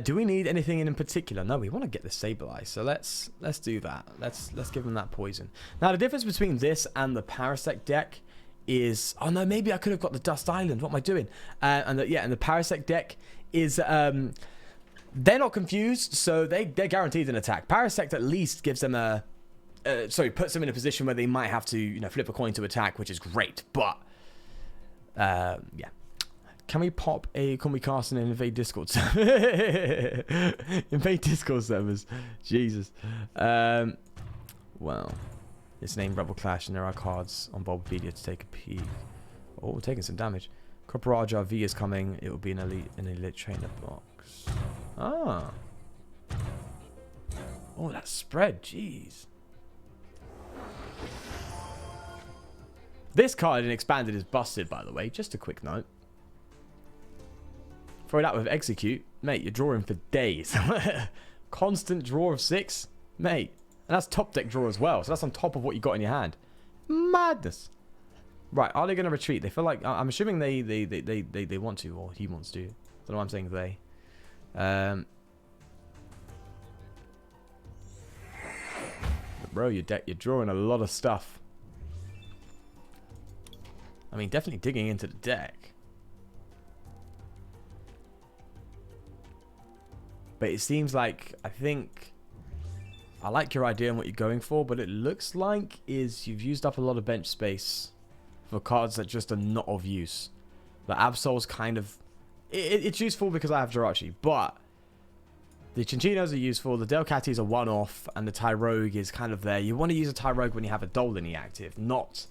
Do we need anything in particular? No, we want to get the Sableye. So let's do that. Let's give him that poison. Now, the difference between this and the Parasect deck is... Oh, no, maybe I could have got the Dust Island. What am I doing? And the Parasect deck is... they're not confused, so they're guaranteed an attack. Parasect at least gives them a... puts them in a position where they might have to, flip a coin to attack, which is great. But, yeah. Can we cast and invade Discord servers? Invade Discord servers. Jesus. Well, it's named Rebel Clash, and there are cards on Bulbapedia to take a peek. Oh, we're taking some damage. Copperajah V is coming. It will be an elite trainer box. Ah. Oh, that spread. Jeez. This card in Expanded is busted, by the way. Just a quick note. Throw that with Execute. Mate, you're drawing for days. Constant draw of 6. Mate. And that's top deck draw as well. So that's on top of what you got in your hand. Madness. Right, are they going to retreat? They feel like... I'm assuming they want to, or he wants to. I don't know why I'm saying they. But bro, you're drawing a lot of stuff. I mean, definitely digging into the deck. But it seems like, I like your idea and what you're going for, but it looks like you've used up a lot of bench space for cards that just are not of use. The Absol's kind of... It's useful because I have Jirachi, but the Chinchinos are useful, the Delcatty is a one-off, and the Tyrogue is kind of there. You want to use a Tyrogue when you have a Dolini active, not...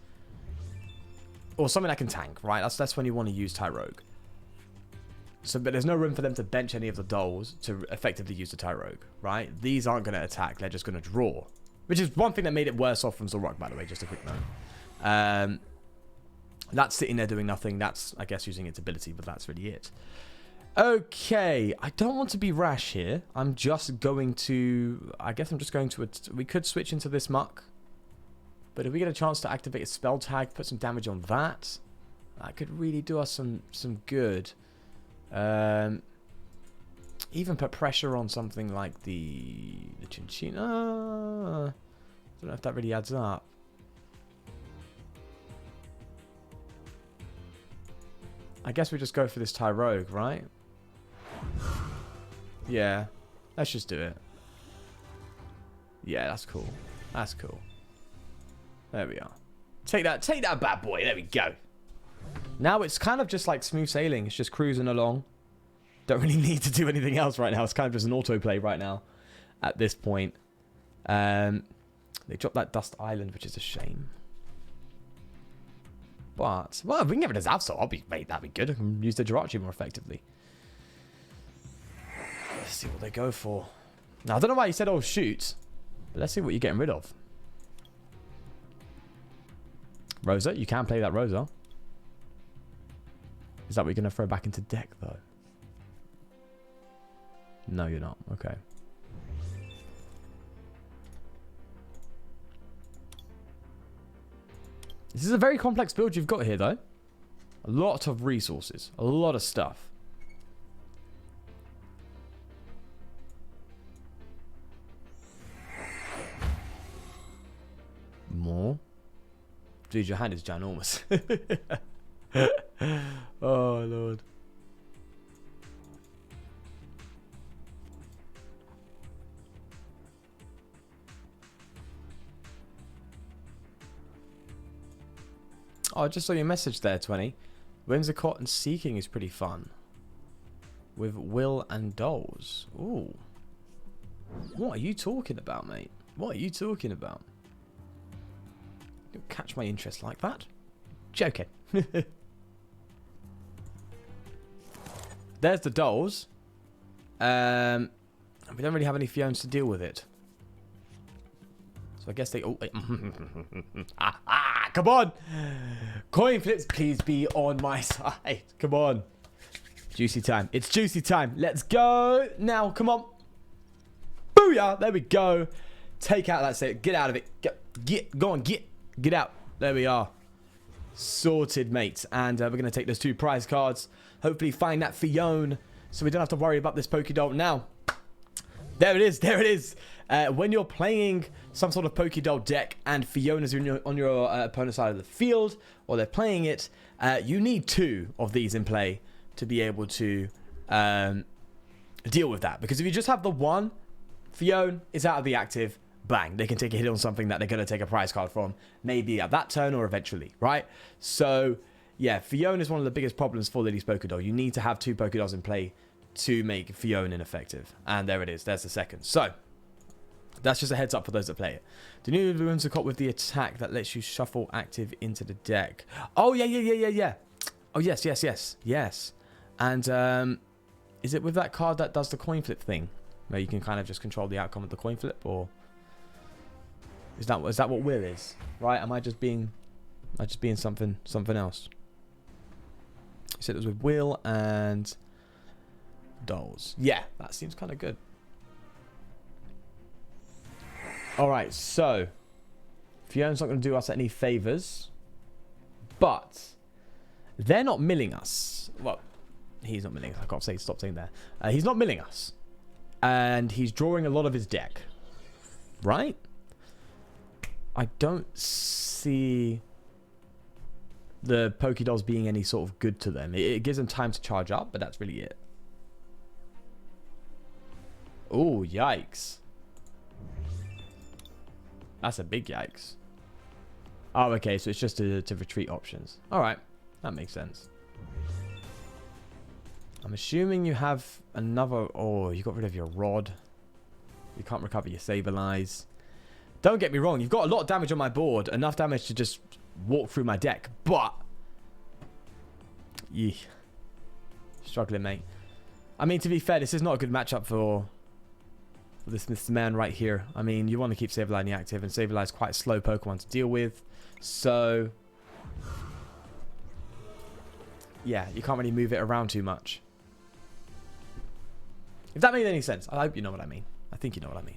Or something that can tank, right? That's when you want to use Tyrogue. So, but there's no room for them to bench any of the Doles to effectively use the Tyrogue, right? These aren't going to attack, they're just going to draw. Which is one thing that made it worse off from Zoroark, by the way, just a quick note. That's sitting there doing nothing. That's, I guess, using its ability, but that's really it. Okay, I don't want to be rash here. I'm just going to... I guess I'm just going to... We could switch into this Muck. But if we get a chance to activate a spell tag, put some damage on that, that could really do us some good. Even put pressure on something like the Chinchina. I don't know if that really adds up. I guess we just go for this Tyrogue, right? Yeah, let's just do it. Yeah, that's cool. That's cool. There we are. Take that bad boy. There we go. Now it's kind of just like smooth sailing. It's just cruising along. Don't really need to do anything else right now. It's kind of just an autoplay right now at this point. They dropped that Dust Island, which is a shame. But, well, if we can get rid of Zapsol, mate, that'd be good. I can use the Jirachi more effectively. Let's see what they go for. Now, I don't know why you said, oh, shoot. But let's see what you're getting rid of. Rosa, you can play that Rosa. Is that what you're going to throw back into deck, though? No, you're not. Okay. This is a very complex build you've got here, though. A lot of resources. A lot of stuff. More? Dude, your hand is ginormous. Oh, Lord. Oh, I just saw your message there, 20. Whimsicott and Seeking is pretty fun. With Will and Dolls. Ooh. What are you talking about, mate? What are you talking about? Don't catch my interest like that. Joking. There's the Dolls. We don't really have any Fiones to deal with it. So I guess they... Oh, come on! Coin flips, please be on my side. Come on. Juicy time. It's juicy time. Let's go. Now, come on. Booyah! There we go. Take out that set. Get out of it. Go on, get out. There we are. Sorted, mate. And we're going to take those 2 prize cards. Hopefully find that Fione, so we don't have to worry about this Pokédoll now. There it is. There it is. When you're playing some sort of Pokédoll deck and Fiona's on your opponent's side of the field, or they're playing it, you need 2 of these in play to be able to deal with that. Because if you just have the one, Fione is out of the active. Bang, they can take a hit on something that they're going to take a prize card from. Maybe at that turn or eventually, right? So, yeah, Fione is one of the biggest problems for Lily's Pokédoll. You need to have 2 Pokédolls in play to make Fione ineffective. And there it is. There's the second. So, that's just a heads up for those that play it. The new Whimsicott with the attack that lets you shuffle active into the deck. Oh, yeah. Oh, yes. And, is it with that card that does the coin flip thing? Where you can kind of just control the outcome of the coin flip, or... Is that what Will is? Right? Am I just being something else? You said it was with Will and Dolls. Yeah, that seems kind of good. Alright, so Fione's not going to do us any favors, but they're not milling us. Well, he's not milling us. I can't say stop saying that. He's not milling us. And he's drawing a lot of his deck. Right? I don't see the Pokédolls being any sort of good to them. It gives them time to charge up, but that's really it. Oh, yikes. That's a big yikes. Oh, okay, so it's just to retreat options. Alright, that makes sense. I'm assuming you have another... Oh, you got rid of your Rod. You can't recover your Sableye. Don't get me wrong, you've got a lot of damage on my board. Enough damage to just walk through my deck. But... Yeah. Struggling, mate. I mean, to be fair, this is not a good matchup for this man right here. I mean, you want to keep Sableye in the active, and Sableye is quite a slow Pokemon to deal with. So... yeah, you can't really move it around too much. If that made any sense. I hope you know what I mean. I think you know what I mean.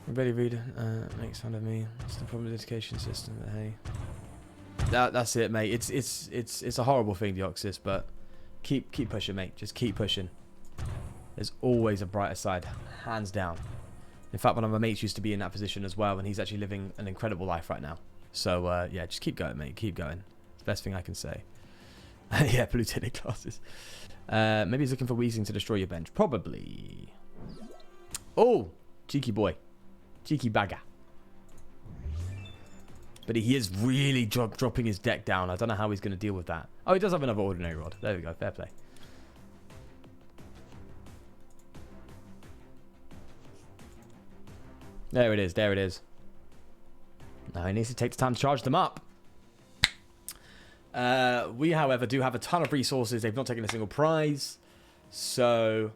Everybody read makes fun of me. It's the problem with the education system, but hey. That's it, mate. It's a horrible thing, Deoxys, but keep pushing, mate. Just keep pushing. There's always a brighter side, hands down. In fact, one of my mates used to be in that position as well, and he's actually living an incredible life right now. So, yeah, just keep going, mate. Keep going. It's the best thing I can say. Yeah, blue tinted glasses. Maybe he's looking for Weezing to destroy your bench. Probably. Oh, cheeky boy. Cheeky bagger. But he is really dropping his deck down. I don't know how he's going to deal with that. Oh, he does have another Ordinary Rod. There we go. Fair play. There it is. There it is. Now he needs to take the time to charge them up. We, however, do have a ton of resources. They've not taken a single prize. So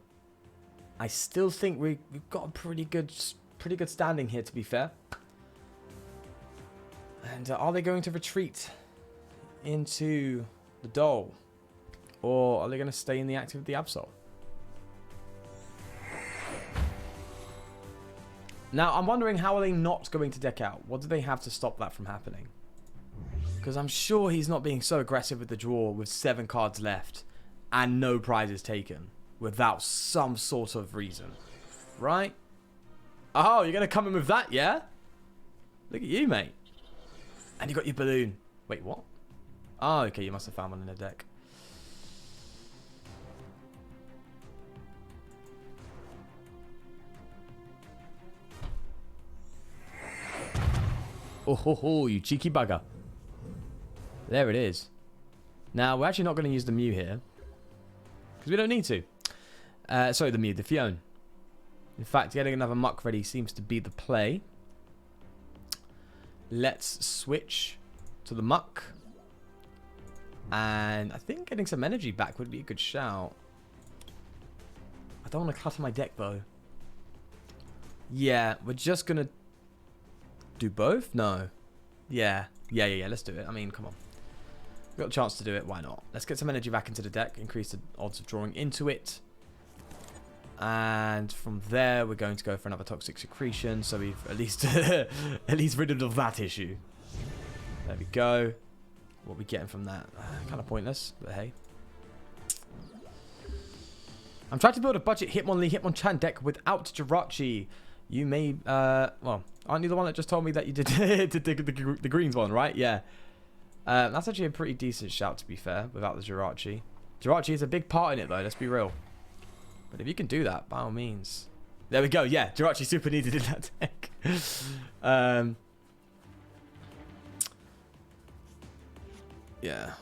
I still think we've got a pretty good standing here, to be fair. And are they going to retreat into the Dole? Or are they going to stay in the active of the Absol? Now, I'm wondering, how are they not going to deck out? What do they have to stop that from happening? Because I'm sure he's not being so aggressive with the draw with 7 cards left and no prizes taken without some sort of reason. Right? Oh, you're going to come in with that, yeah? Look at you, mate. And you got your balloon. Wait, what? Oh, okay, you must have found one in the deck. Oh, ho, ho, you cheeky bugger. There it is. Now, we're actually not going to use the Mew here. Because we don't need to. Sorry, the Mew, the Fiona. In fact, getting another Muck ready seems to be the play. Let's switch to the Muck. And I think getting some energy back would be a good shout. I don't want to clutter my deck, though. Yeah, we're just going to do both? No. Yeah. Let's do it. I mean, come on. We've got a chance to do it. Why not? Let's get some energy back into the deck. Increase the odds of drawing into it. And from there, we're going to go for another Toxic Secretion. So we've at least rid of that issue. There we go. What are we getting from that? Kind of pointless, but hey. I'm trying to build a budget Hitmonlee deck without Jirachi. You may, well, aren't you the one that just told me that you did the greens one, right? Yeah. That's actually a pretty decent shout, to be fair, without the Jirachi. Jirachi is a big part in it, though, let's be real. But if you can do that, by all means. There we go, yeah, Jirachi super needed in that deck. Yeah.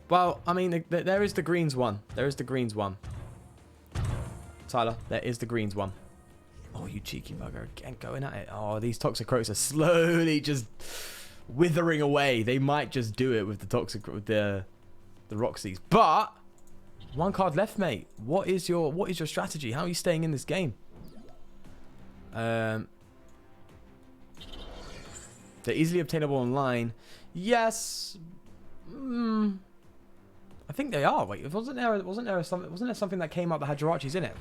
Well, I mean, there is the greens one. There is the greens one. Tyler, there is the greens one. Oh, you cheeky bugger. Again, going at it. Oh, these Toxicroaks are slowly just withering away. They might just do it with the Roxies. But 1 card left, mate. What is your strategy? How are you staying in this game? They're easily obtainable online. Yes. I think they are. Wait, wasn't there something that came up that had Jirachis in it?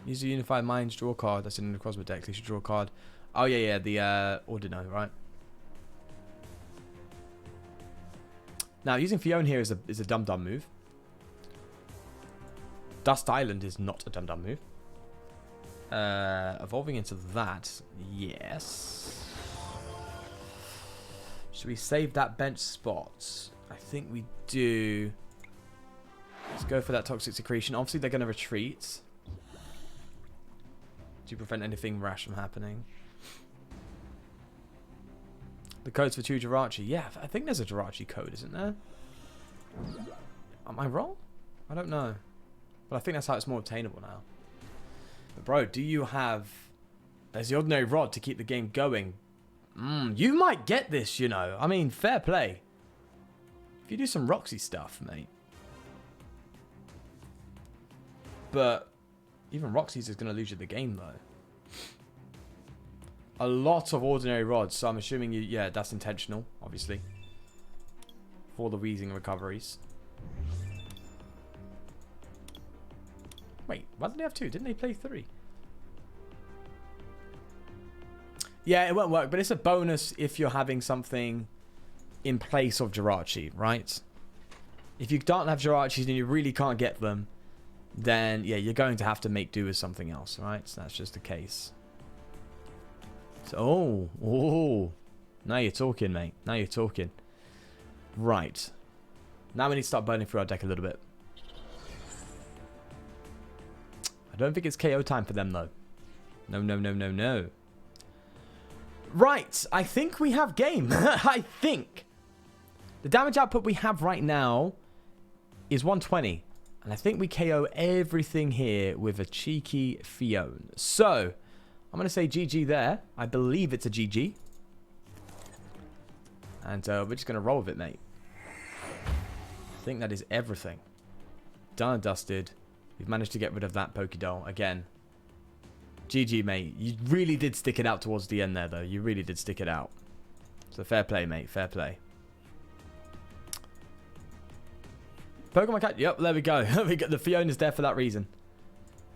Use the Unified Minds, draw a card. That's in the Cosmo deck. You should draw a card. Oh, yeah, the Ordino, right? Now, using Fiona here is a dumb move. Dust Island is not a dumb move. Evolving into that, yes. Should we save that bench spot? I think we do. Let's go for that Toxic Secretion. Obviously, they're going to retreat to prevent anything rash from happening. The code's for 2 Jirachi. Yeah, I think there's a Jirachi code, isn't there? Am I wrong? I don't know. But I think that's how it's more obtainable now. But bro, do you have... There's the Ordinary Rod to keep the game going. You might get this, you know. I mean, fair play. If you do some Roxy stuff, mate. But even Roxy's is going to lose you the game, though. A lot of Ordinary Rods, so I'm assuming you... Yeah, that's intentional, obviously. For the Wheezing recoveries. Wait, why did they have 2? Didn't they play 3? Yeah, it won't work, but it's a bonus if you're having something in place of Jirachi, right? If you don't have Jirachis and you really can't get them, then, yeah, you're going to have to make do with something else, right? So that's just the case. So, oh. Now you're talking, mate. Now you're talking. Right. Now we need to start burning through our deck a little bit. I don't think it's KO time for them, though. No. Right. I think we have game. I think. The damage output we have right now is 120. And I think we KO everything here with a cheeky Fiona. So, I'm going to say GG there. I believe it's a GG. And we're just going to roll with it, mate. I think that is everything. Done and dusted. We've managed to get rid of that Pokédoll again. GG, mate. You really did stick it out towards the end there, though. You really did stick it out. So fair play, mate. Fair play. Pokemon Catcher. Yep, there we go. We got the Fiona's there for that reason.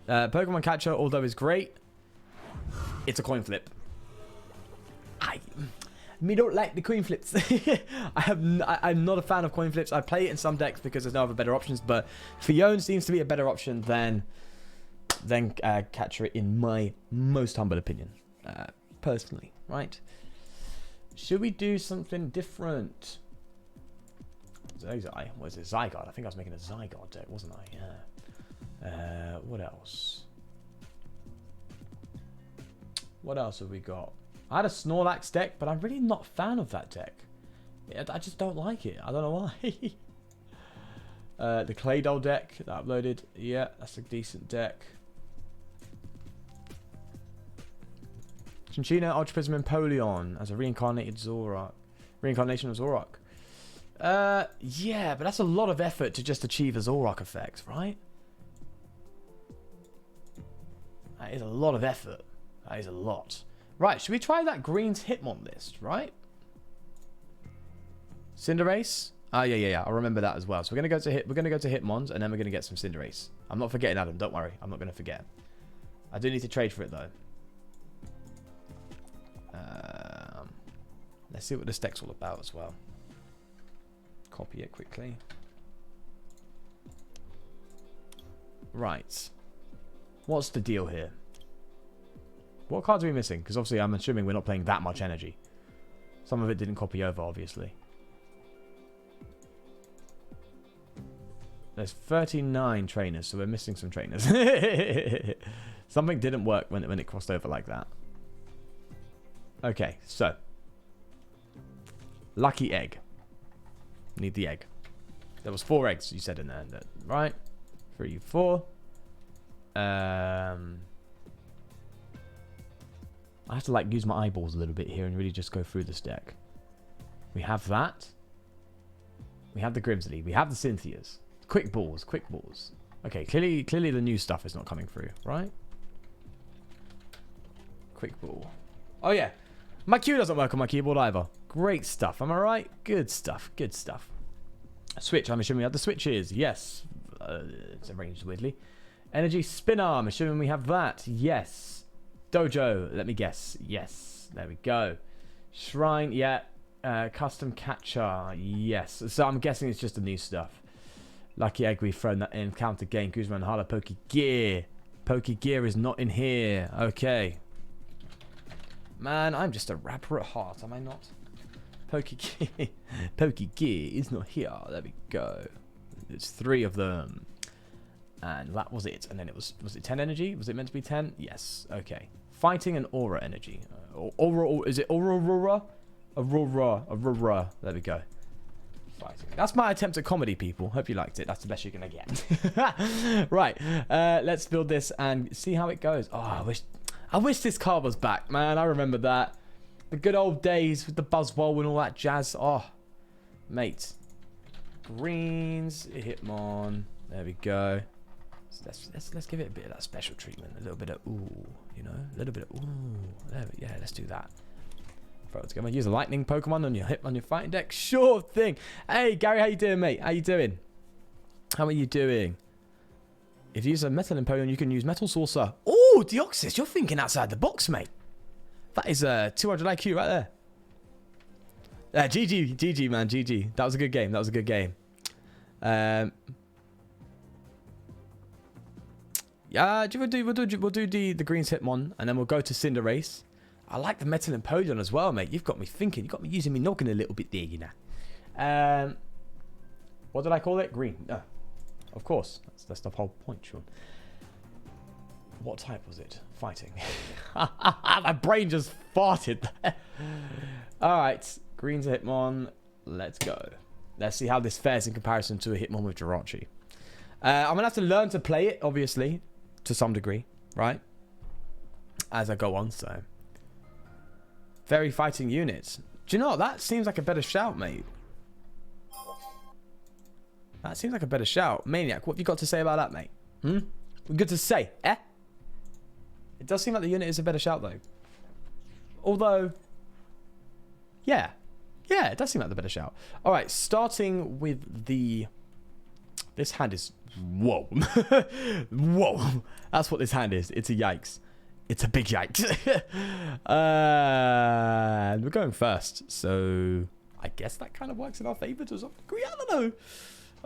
Pokemon Catcher, although is great, it's a coin flip. Me don't like the coin flips. I'm not a fan of coin flips. I play it in some decks because there's no other better options, but Fiona seems to be a better option than Catcher, in my most humble opinion, personally. Right? Should we do something different? What is it? Zygarde. I think I was making a Zygarde deck, wasn't I? Yeah. What else? What else have we got? I had a Snorlax deck, but I'm really not a fan of that deck. I just don't like it. I don't know why. The Claydol deck that I uploaded. Yeah, that's a decent deck. Chinchino, Ultra Prism, Empoleon as a reincarnated Zoroark. Reincarnation of Zoroark. Yeah, but that's a lot of effort to just achieve a Zoroark effect, right? That is a lot of effort. That is a lot. Right, should we try that Green's Hitmon list, right? Cinderace? Yeah. I remember that as well. So we're gonna go to Hitmons, and then we're gonna get some Cinderace. I'm not forgetting Adam, don't worry. I'm not gonna forget. I do need to trade for it though. Let's see what this deck's all about as well. Copy it quickly. Right. What's the deal here? What cards are we missing? Because obviously I'm assuming we're not playing that much energy. Some of it didn't copy over, obviously. There's 39 trainers, so we're missing some trainers. Something didn't work when it crossed over like that. Okay, so. Lucky egg. Need the egg. There was 4 eggs you said in there, right? 3, 4. I have to like use my eyeballs a little bit here and really just go through this deck. We have that. We have the Grimsley. We have the Cynthias. Quick balls. Okay, clearly the new stuff is not coming through, right? Quick ball. Oh yeah, my Q doesn't work on my keyboard either. Great stuff. Am I right? Good stuff. Switch. I'm assuming we have the switches. Yes. It's arranged weirdly. Energy Spinner. I'm assuming we have that. Yes. Dojo. Let me guess. Yes. There we go. Shrine. Yeah. Custom Catcher. Yes. So I'm guessing it's just the new stuff. Lucky Egg. We've thrown that in. Counter Game. Guzman Hala. Pokegear. Pokegear is not in here. Okay. Man, I'm just a rapper at heart. Am I not? Pokegear. Pokegear is not here. There we go. It's 3 of them. And that was it. And then it was it 10 energy? Was it meant to be 10? Yes. Okay. Fighting and aura energy. Is it aurora? Aurora. There we go. Fighting. That's my attempt at comedy, people. Hope you liked it. That's the best you're going to get. Right. Let's build this and see how it goes. Oh, I wish this card was back, man. I remember that. The good old days with the Buzzwole and all that jazz. Oh, mate. Greens. Hitmon. There we go. Let's give it a bit of that special treatment. A little bit of ooh, you know, a little bit of ooh. Yeah, let's do that. Throw it together. Use a lightning Pokemon on your fighting deck. Sure thing. Hey Gary, how you doing, mate? How you doing? How are you doing? If you use a Metal Empoleon, you can use Metal Saucer. Oh, Deoxys, you're thinking outside the box, mate. That is 200 IQ right there. GG, man, GG. That was a good game. Yeah, we'll do the Greens Hitmon, and then we'll go to Cinderace. I like the Metal Empoleon as well, mate. You've got me thinking. You've got me using me noggin a little bit there, you know. What did I call it? Green. No. Of course. That's the whole point, Sean. What type was it? Fighting. My brain just farted. Alright. Green's a Hitmon. Let's go. Let's see how this fares in comparison to a Hitmon with Jirachi. I'm going to have to learn to play it, obviously, to some degree, right? As I go on, so. Very fighting units. Do you know what? That seems like a better shout, mate. That seems like a better shout. Maniac, what have you got to say about that, mate? Hmm? Good to say, eh? It does seem like the unit is a better shout, though. Although, yeah. Yeah, it does seem like the better shout. All right, starting with the... This hand is... Whoa. Whoa. That's what this hand is. It's a yikes. It's a big yikes. We're going first, so... I guess that kind of works in our favor to some degree. I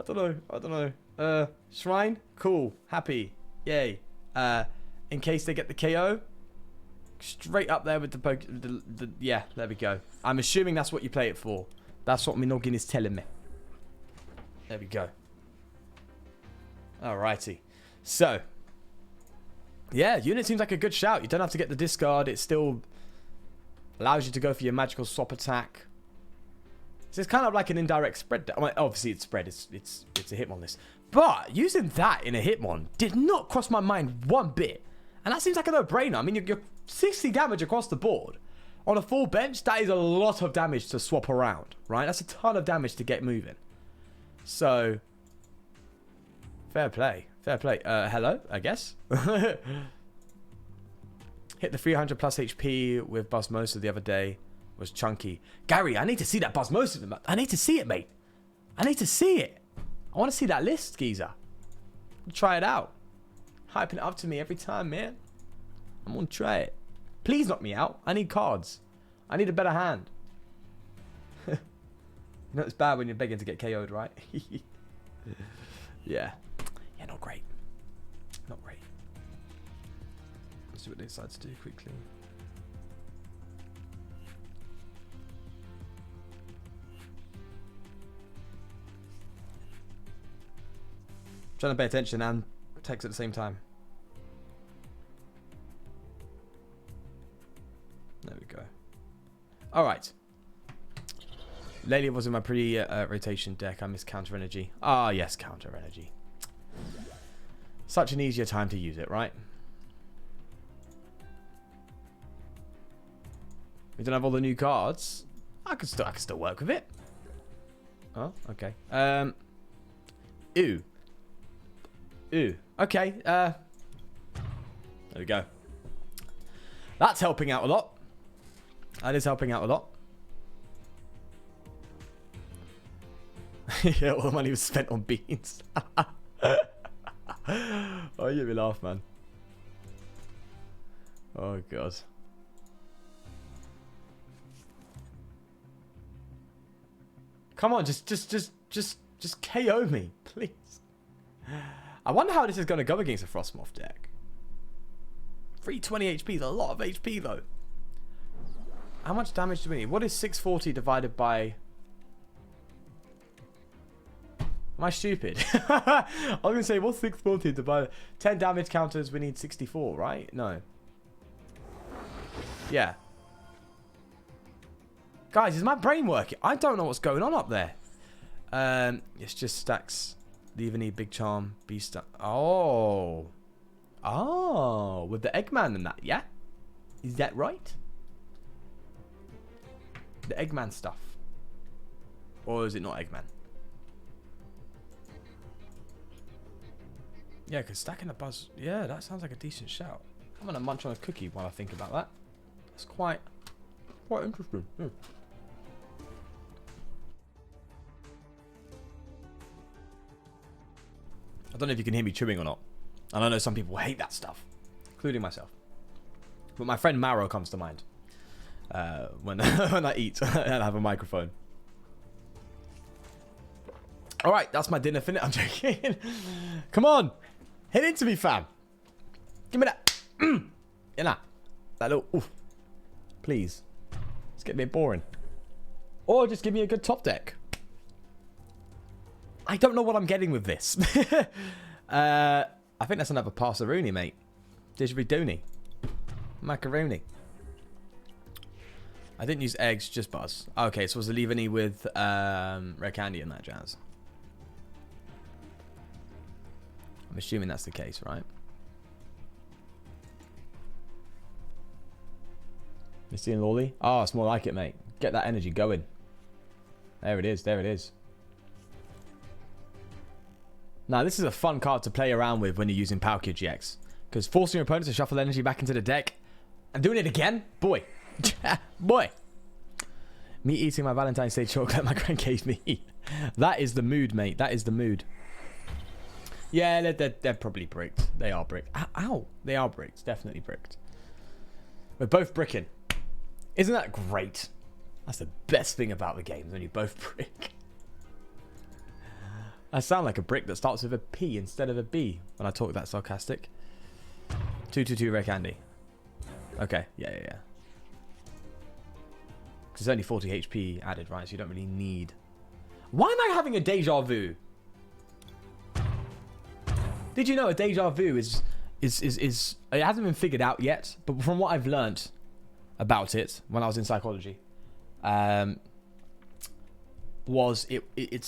don't know. Shrine? Cool. Happy. Yay. In case they get the KO... Straight up there with the yeah, there we go. I'm assuming that's what you play it for. That's what my noggin is telling me. There we go. Alrighty. So, yeah, unit seems like a good shout. You don't have to get the discard. It still allows you to go for your magical swap attack. So it's kind of like an indirect spread. I mean, obviously, it's spread. It's a Hitmon list. But using that in a Hitmon did not cross my mind one bit. And that seems like a no-brainer. I mean, you're 60 damage across the board. On a full bench, that is a lot of damage to swap around, right? That's a ton of damage to get moving. So, fair play. Fair play. Hello, I guess. Hit the 300 plus HP with Basmosa the other day. Was chunky. Gary, I need to see that Basmosa. I need to see it, mate. I need to see it. I want to see that list, geezer. Try it out. Hyping it up to me every time, man. I'm gonna try it. Please knock me out. I need cards. I need a better hand. You know it's bad when you're begging to get KO'd, right? Yeah. Yeah, not great. Not great. Let's see what they decide to do quickly. Trying to pay attention and text at the same time. There we go. Alright. Lelia was in my pre-rotation deck. I missed counter energy. Ah, yes, counter energy. Such an easier time to use it, right? We don't have all the new cards. I can still work with it. Oh, okay. Ooh. Ooh. Okay. There we go. That's helping out a lot. That is helping out a lot. Yeah, all the money was spent on beans. Oh, you made me laugh, man. Oh, God. Come on, just KO me, please. I wonder how this is going to go against a Frostmoth deck. 320 HP is a lot of HP, though. How much damage do we need? What is 640 divided by... Am I stupid? I was going to say, what's 640 divided... 10 damage counters, we need 64, right? No. Yeah. Guys, is my brain working? I don't know what's going on up there. It's just stacks. Leave any big charm, beast. Oh. Oh. With the Eggman and that, yeah? Is that right? The Eggman stuff. Or is it not Eggman? Yeah, because stacking a buzz... Yeah, that sounds like a decent shout. I'm going to munch on a cookie while I think about that. That's quite interesting. Yeah. I don't know if you can hear me chewing or not. And I know some people hate that stuff. Including myself. But my friend Maro comes to mind. When I eat and I have a microphone. Alright, that's my dinner finished. I'm joking. Come on. Hit into me, fam. Give me that. Yeah, nah. That little... Oof. Please. It's getting a bit boring. Or just give me a good top deck. I don't know what I'm getting with this. I think that's another Passeroni, mate. Didgeridoo. Macaroni. I didn't use eggs, just buzz. Okay, so it was a leave any with rare candy and that jazz. I'm assuming that's the case, right? Misty and Lolly? Oh, it's more like it, mate. Get that energy going. There it is. There it is. Now, this is a fun card to play around with when you're using Palkia GX. Because forcing your opponent to shuffle energy back into the deck and doing it again? Boy. Boy. Me eating my Valentine's Day chocolate my grand gave me. That is the mood, mate. That is the mood. Yeah, they're probably bricked. They are bricked. Ow. They are bricked. Definitely bricked. We're both bricking. Isn't that great? That's the best thing about the game, when you both brick. I sound like a brick that starts with a P instead of a B when I talk that sarcastic. 222 Rare Candy. Okay, yeah. Because it's only 40 HP added, right? So you don't really need... Why am I having a deja vu? Did you know a deja vu is... It hasn't been figured out yet, but from what I've learnt about it when I was in psychology, it's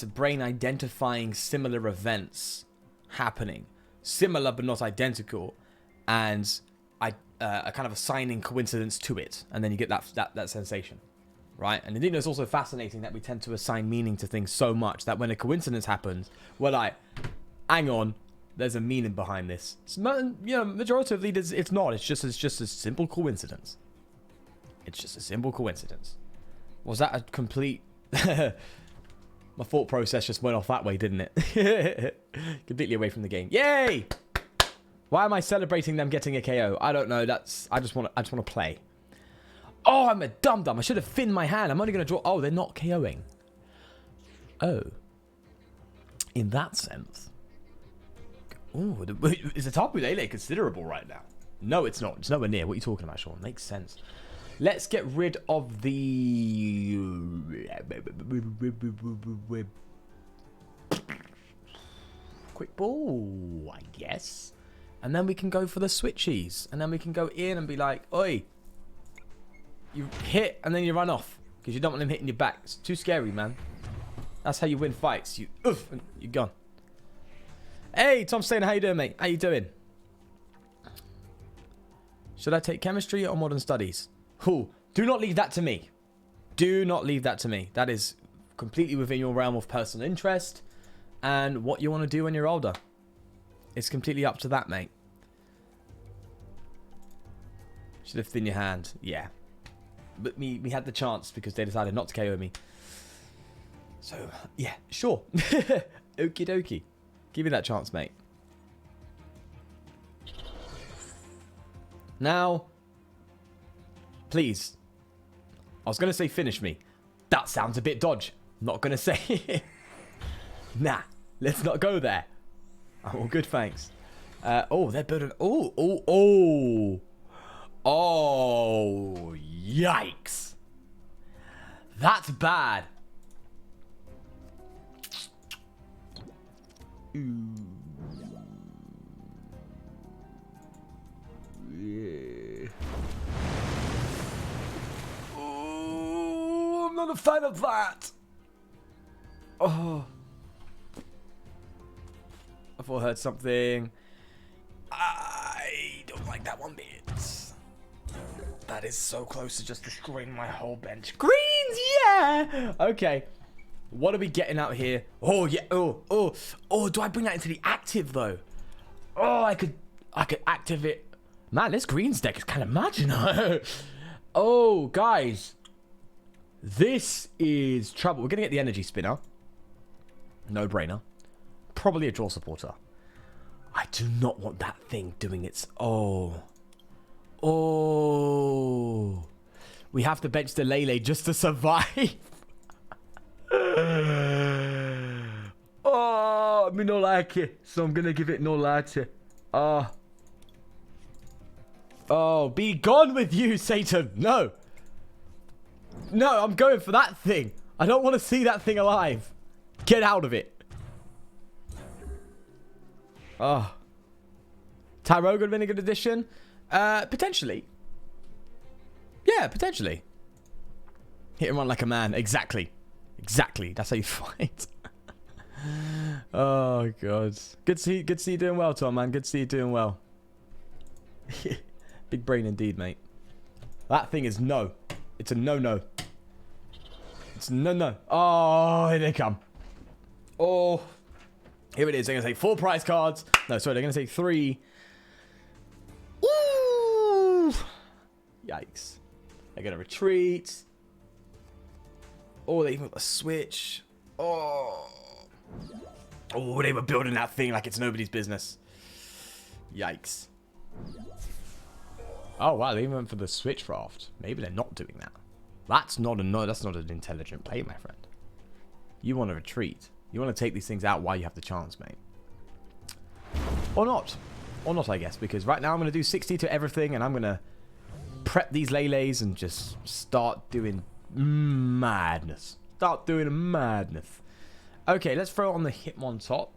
a brain identifying similar events happening, similar but not identical, and a kind of assigning coincidence to it, and then you get that sensation, right? And I think it's also fascinating that we tend to assign meaning to things so much that when a coincidence happens, we're like, hang on, there's a meaning behind this. Majority of leaders, it's not. It's just a simple coincidence. It's just a simple coincidence. Was that a complete... My thought process just went off that way, didn't it? Completely away from the game. Yay! Why am I celebrating them getting a KO? I don't know. I just want to play. Oh, I'm a dum-dum. I should have thinned my hand. I'm only going to draw... Oh, they're not KOing. Oh. In that sense... Oh, is the Tapu Lele considerable right now? No, it's not. It's nowhere near. What are you talking about, Sean? Makes sense. Let's get rid of the... Quick ball, I guess. And then we can go for the switchies. And then we can go in and be like, oi. You hit and then you run off. Because you don't want them hitting your back. It's too scary, man. That's how you win fights. You oof, and you're gone. Hey, Tom Stainer, how you doing, mate? How you doing? Should I take chemistry or modern studies? Ooh, do not leave that to me. Do not leave that to me. That is completely within your realm of personal interest and what you want to do when you're older. It's completely up to that, mate. Should have thinned your hand. Yeah. But we had the chance because they decided not to KO me. So, yeah, sure. Okie dokie. Give me that chance, mate. Now, please. I was going to say finish me. That sounds a bit dodge. Not going to say it. Nah, let's not go there. Oh, good, thanks. Oh, they're building... Oh, yikes. That's bad. Ooh. Yeah. Oh, I'm not a fan of that. Oh. I thought I heard something. I don't like that one bit. That is so close to just destroying my whole bench. Greens, yeah. Okay. What are we getting out here? Oh, yeah. Oh, do I bring that into the active, though? Oh, I could activate. Man, this greens deck is kind of mad, you know? Oh, guys. This is trouble. We're going to get the energy spinner. No brainer. Probably a draw supporter. I do not want that thing doing its... Oh. We have to bench the Lele just to survive. Oh, me no like it, so I'm gonna give it no like it. Oh, be gone with you, Satan. No, I'm going for that thing. I don't want to see that thing alive. Get out of it. Oh, Tyrogue would have been a good addition. Potentially. Yeah, potentially. Hit and run like a man. Exactly. That's how you fight. Oh god. Good to see you doing well, Tom, man. Good to see you doing well. Big brain indeed, mate. That thing is no. It's a no. No, no. Oh, here they come. Oh, here it is. They're going to take 4 prize cards. No, sorry, they're going to take 3. Ooh. Yikes. They're going to retreat. Oh, they even got the switch. Oh. Oh, they were building that thing like it's nobody's business. Yikes. Oh, wow, they even went for the switch raft. Maybe they're not doing that. That's not an intelligent play, my friend. You want to retreat. You want to take these things out while you have the chance, mate. Or not. Or not, I guess, because right now I'm going to do 60 to everything, and I'm going to prep these Lele's and just start doing madness. Start doing madness. Okay, let's throw it on the Hitmontop.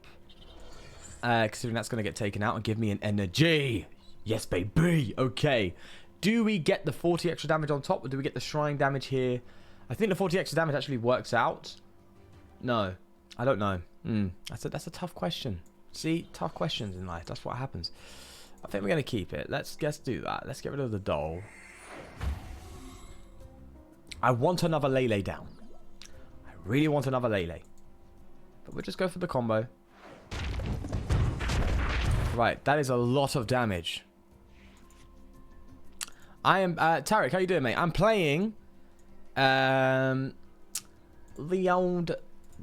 Considering that's going to get taken out and give me an energy. Yes, baby. Okay. Do we get the 40 extra damage on top, or do we get the shrine damage here? I think the 40 extra damage actually works out. No. I don't know. That's a tough question. See? Tough questions in life. That's what happens. I think we're going to keep it. Let's do that. Let's get rid of the doll. I want another Lele down. I really want another Lele. But we'll just go for the combo. Right. That is a lot of damage. I am... Tarek, how you doing, mate? I'm playing... the old...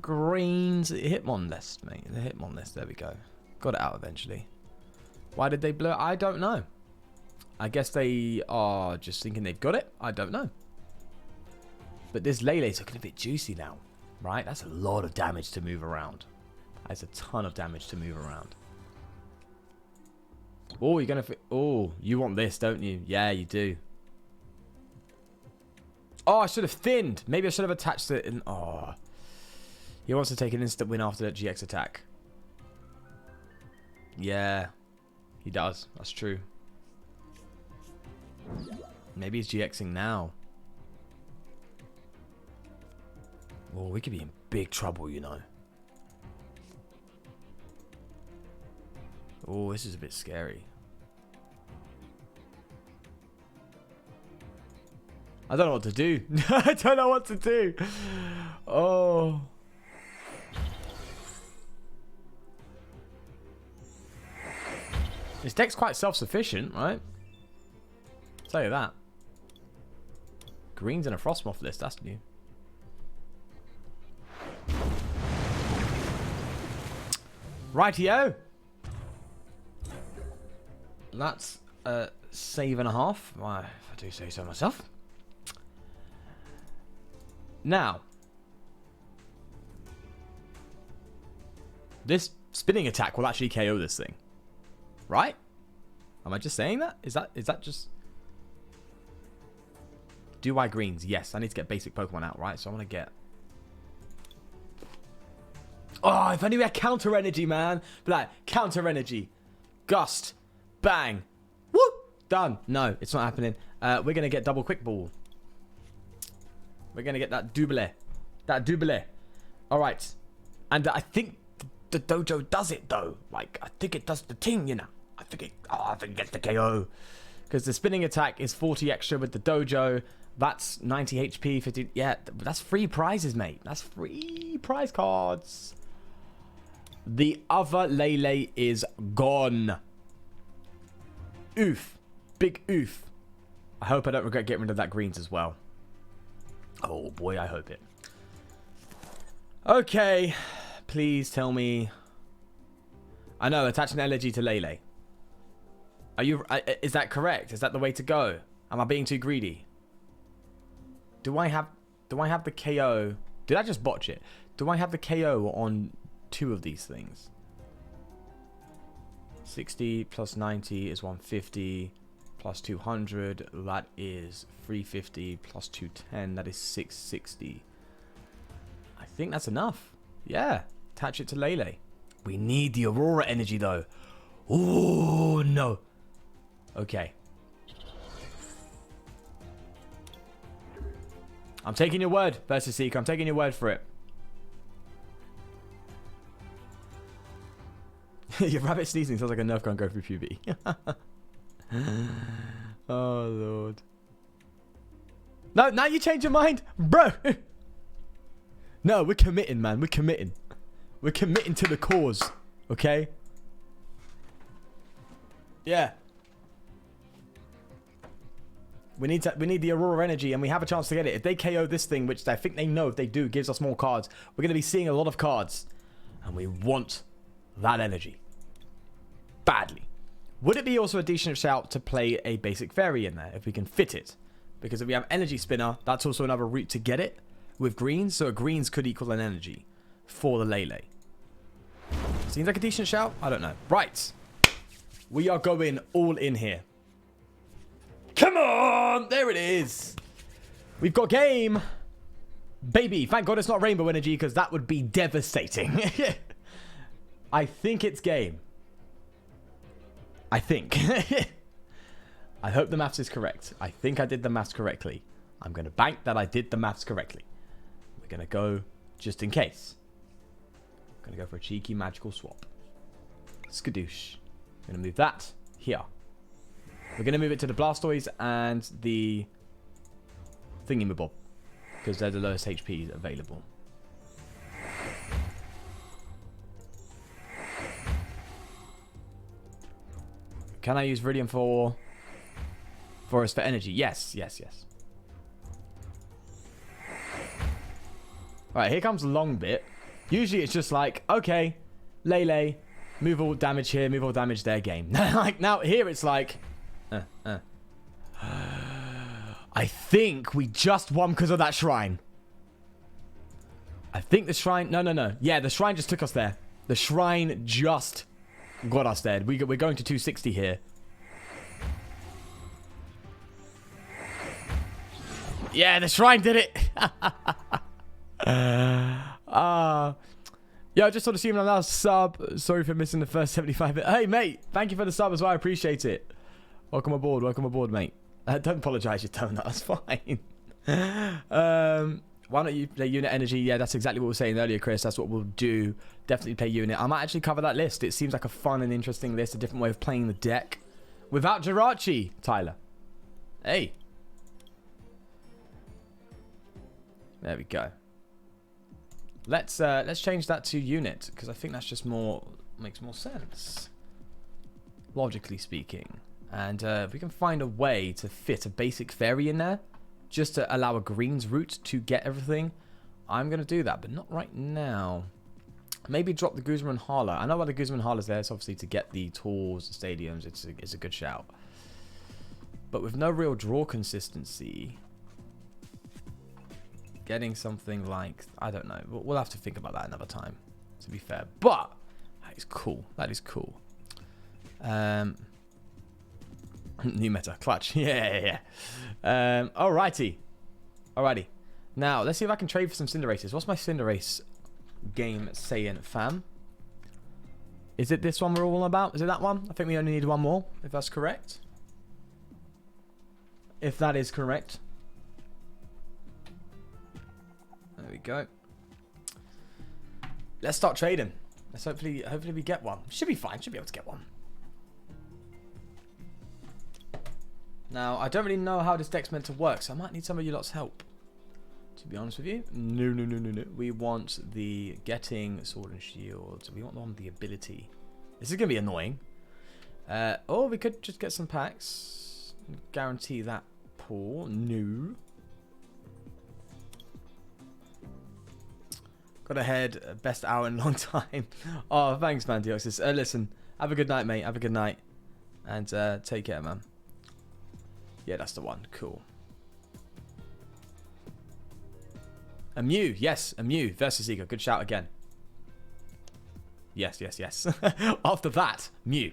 Greens Hitmon list, mate. The Hitmon list. There we go. Got it out eventually. Why did they blow it? I don't know. I guess they are just thinking they've got it. I don't know. But this Lele's looking a bit juicy now. Right? That's a lot of damage to move around. That's a ton of damage to move around. Oh, you're going to... Oh, you want this, don't you? Yeah, you do. Oh, I should have thinned. Maybe I should have attached it in... Oh... He wants to take an instant win after that GX attack. Yeah. He does. That's true. Maybe he's GXing now. Oh, we could be in big trouble, you know. Oh, this is a bit scary. I don't know what to do. I don't know what to do. Oh... This deck's quite self-sufficient, right? I'll tell you that. Greens in a Frostmoth list, that's new. Rightio. That's a save and a half. Why, if I do say so myself. Now. This spinning attack will actually KO this thing. Right? Am I just saying that? Is that just... Do I greens? Yes, I need to get basic Pokemon out, right? So I want to get... Oh, if only we had counter energy, man. But like, counter energy. Gust. Bang. Whoop. Done. No, it's not happening. We're going to get double quick ball. We're going to get that double. That double. All right. And I think the dojo does it, though. Like, I think it does the thing, you know. I think it gets the KO. Because the spinning attack is 40 extra with the dojo. That's 90 HP, 50... Yeah, that's free prizes, mate. That's free prize cards. The other Lele is gone. Oof. Big oof. I hope I don't regret getting rid of that greens as well. Oh, boy, I hope it. Okay. Please tell me... I know, attach an elegy to Lele. Are you... is that correct? Is that the way to go? Am I being too greedy? Do I have the KO? Did I just botch it? Do I have the KO on 2 of these things? 60 plus 90 is 150 plus 200. That is 350 plus 210. That is 660. I think that's enough. Yeah. Attach it to Lele. We need the Aurora energy though. Oh no. Okay. I'm taking your word, Versus Seeker. I'm taking your word for it. Your rabbit sneezing sounds like a Nerf gun go through puberty. Oh, Lord. No, now you change your mind. Bro. No, we're committing, man. We're committing. We're committing to the cause. Okay? Yeah. We need the Aurora energy, and we have a chance to get it. If they KO this thing, which I think they know if they do, gives us more cards, we're going to be seeing a lot of cards. And we want that energy. Badly. Would it be also a decent shout to play a basic fairy in there, if we can fit it? Because if we have energy spinner, that's also another route to get it with greens. So a greens could equal an energy for the Lele. Seems like a decent shout? I don't know. Right. We are going all in here. Come on! There it is. We've got game. Baby. Thank God it's not rainbow energy, because that would be devastating. I think it's game. I think. I hope the maths is correct. I think I did the maths correctly. I'm going to bank that I did the maths correctly. We're going to go just in case. I'm going to go for a cheeky magical swap. Skadoosh. I'm going to move that here. We're going to move it to the Blastoise and the Thingamabob, because they're the lowest HPs available. Can I use Viridian for Forest for energy? Yes, yes, yes. Alright, here comes the long bit. Usually it's just like, okay, Lele, move all damage here, move all damage there, game. Like, now here it's like... I think we just won because of that shrine. I think the shrine... No. Yeah, the shrine just took us there. The shrine just got us there. We're going to 260 here. Yeah, the shrine did it. Yeah, I just sort of assuming I'm now sub. Sorry for missing the first 75. Hey, mate. Thank you for the sub as well. I appreciate it. Welcome aboard, mate. Don't apologize, you donut. That's fine. Why don't you play unit energy? Yeah, that's exactly what we were saying earlier, Chris. That's what we'll do. Definitely play unit. I might actually cover that list. It seems like a fun and interesting list. A different way of playing the deck. Without Jirachi, Tyler. Hey. There we go. Let's change that to unit, because I think that's just makes more sense. Logically speaking. And if we can find a way to fit a basic fairy in there, just to allow a greens route to get everything, I'm going to do that, but not right now. Maybe drop the Guzma and Hala. I know why the Guzma and Hala's there. It's obviously to get the tours, the stadiums. It's a good shout. But with no real draw consistency, getting something like... I don't know. We'll have to think about that another time, to be fair. But that is cool. That is cool. New meta. Clutch. Yeah. Alrighty. Now, let's see if I can trade for some Cinderaces. What's my Cinderace game saying, fam? Is it this one we're all about? Is it that one? I think we only need one more, if that's correct. If that is correct. There we go. Let's start trading. Let's hopefully we get one. Should be fine. Should be able to get one. Now, I don't really know how this deck's meant to work, so I might need some of you lot's help. To be honest with you. No. We want the getting Sword and Shield. We want the ability. This is going to be annoying. Or we could just get some packs. Guarantee that pool. No. Got ahead. Best hour in a long time. Oh, thanks, man, Deoxys. Listen, have a good night, mate. Have a good night. And take care, man. Yeah, that's the one. Cool. A Mew. Yes, a Mew versus Eagle. Good shout again. Yes. After that, Mew.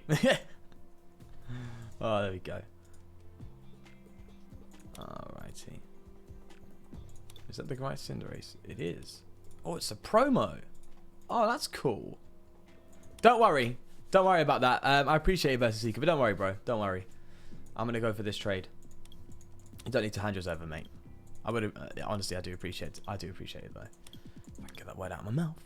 Oh, there we go. Alrighty. Is that the right Cinderace? It is. Oh, it's a promo. Oh, that's cool. Don't worry. Don't worry about that. I appreciate it versus Eagle, but don't worry, bro. Don't worry. I'm going to go for this trade. You don't need to hand yours over, mate. I would honestly, I do appreciate it. I do appreciate it, though. If I can get that word out of my mouth.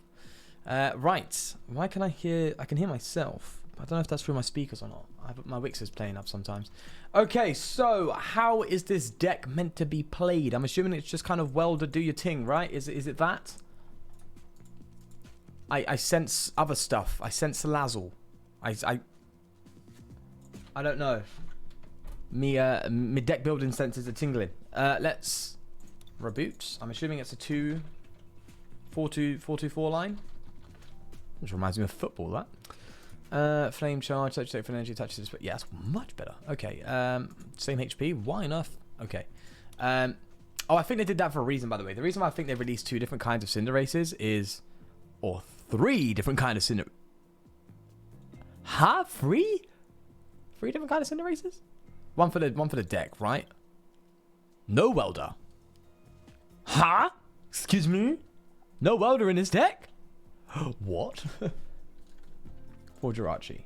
Right. Why can I hear... I can hear myself. I don't know if that's through my speakers or not. My Wix is playing up sometimes. Okay, so how is this deck meant to be played? I'm assuming it's just kind of well to do your thing, right? Is it that? I sense other stuff. I sense Salazzle. I don't know. Me deck building senses are tingling. Let's reboot. I'm assuming it's a 4-2-4 line. Which reminds me of football, that. Flame charge, touch take for energy, touches, but yeah, that's much better. Okay, same HP. Why enough? Okay. Oh, I think they did that for a reason, by the way. The reason why I think they released 2 different kinds of Cinderaces is, or 3 different kinds of Huh? 3 different kinds of Cinderaces? One for the deck, right? No welder. Huh? Excuse me? No welder in his deck? What? Poor Jirachi.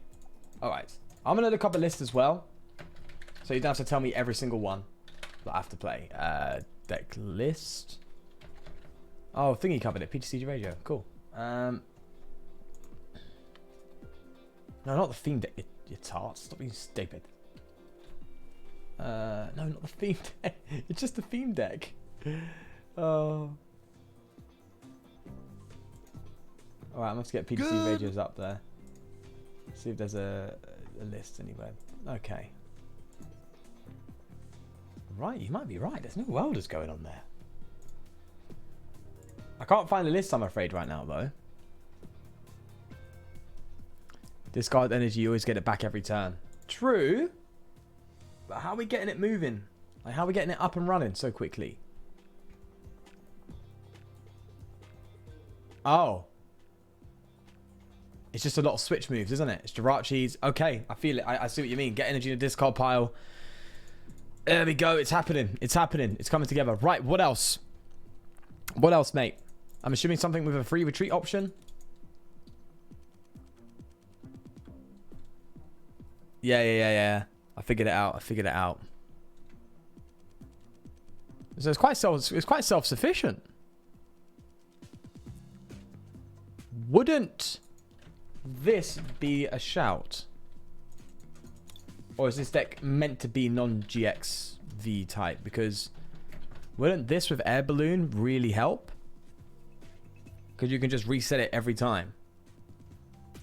Alright. I'm going to look up a list as well. So you don't have to tell me every single one that I have to play. Deck list. Oh, thingy covered it. PTCG Radio. Cool. No, not the theme deck. You tart. Stop being stupid. No, not the theme deck. It's just the theme deck. Oh. Alright, I'm going to get PTC Radios up there. See if there's a list anywhere. Okay. Right, you might be right. There's no welders going on there. I can't find the list, I'm afraid, right now, though. Discard energy, you always get it back every turn. True. But how are we getting it moving? Like, how are we getting it up and running so quickly? Oh. It's just a lot of switch moves, isn't it? It's Jirachi's. Okay, I feel it. I see what you mean. Get energy in the discard pile. There we go. It's happening. It's happening. It's coming together. Right, what else? What else, mate? I'm assuming something with a free retreat option. Yeah. I figured it out. So it's quite self-sufficient. Wouldn't this be a shout? Or is this deck meant to be non-GX-V type? Because wouldn't this with Air Balloon really help? Because you can just reset it every time.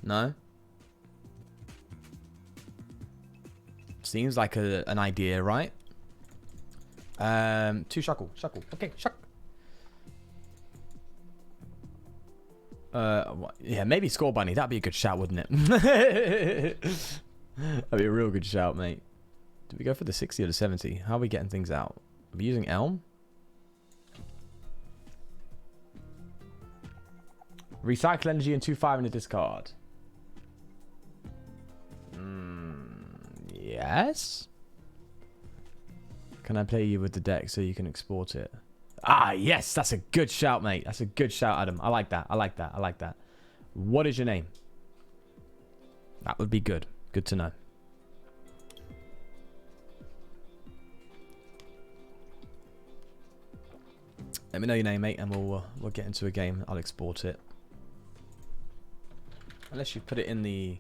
No? Seems like an idea, right? 2 Shuckle. Okay, Shuck. Yeah, maybe Score Bunny. That'd be a good shout, wouldn't it? That'd be a real good shout, mate. Did we go for the 60 or the 70? How are we getting things out? Are we using Elm? Recycle energy and 2/5 in the discard. Yes? Can I play you with the deck so you can export it? Ah, yes! That's a good shout, mate. That's a good shout, Adam. I like that. What is your name? That would be good. Good to know. Let me know your name, mate, and we'll get into a game. I'll export it. Unless you put it in the...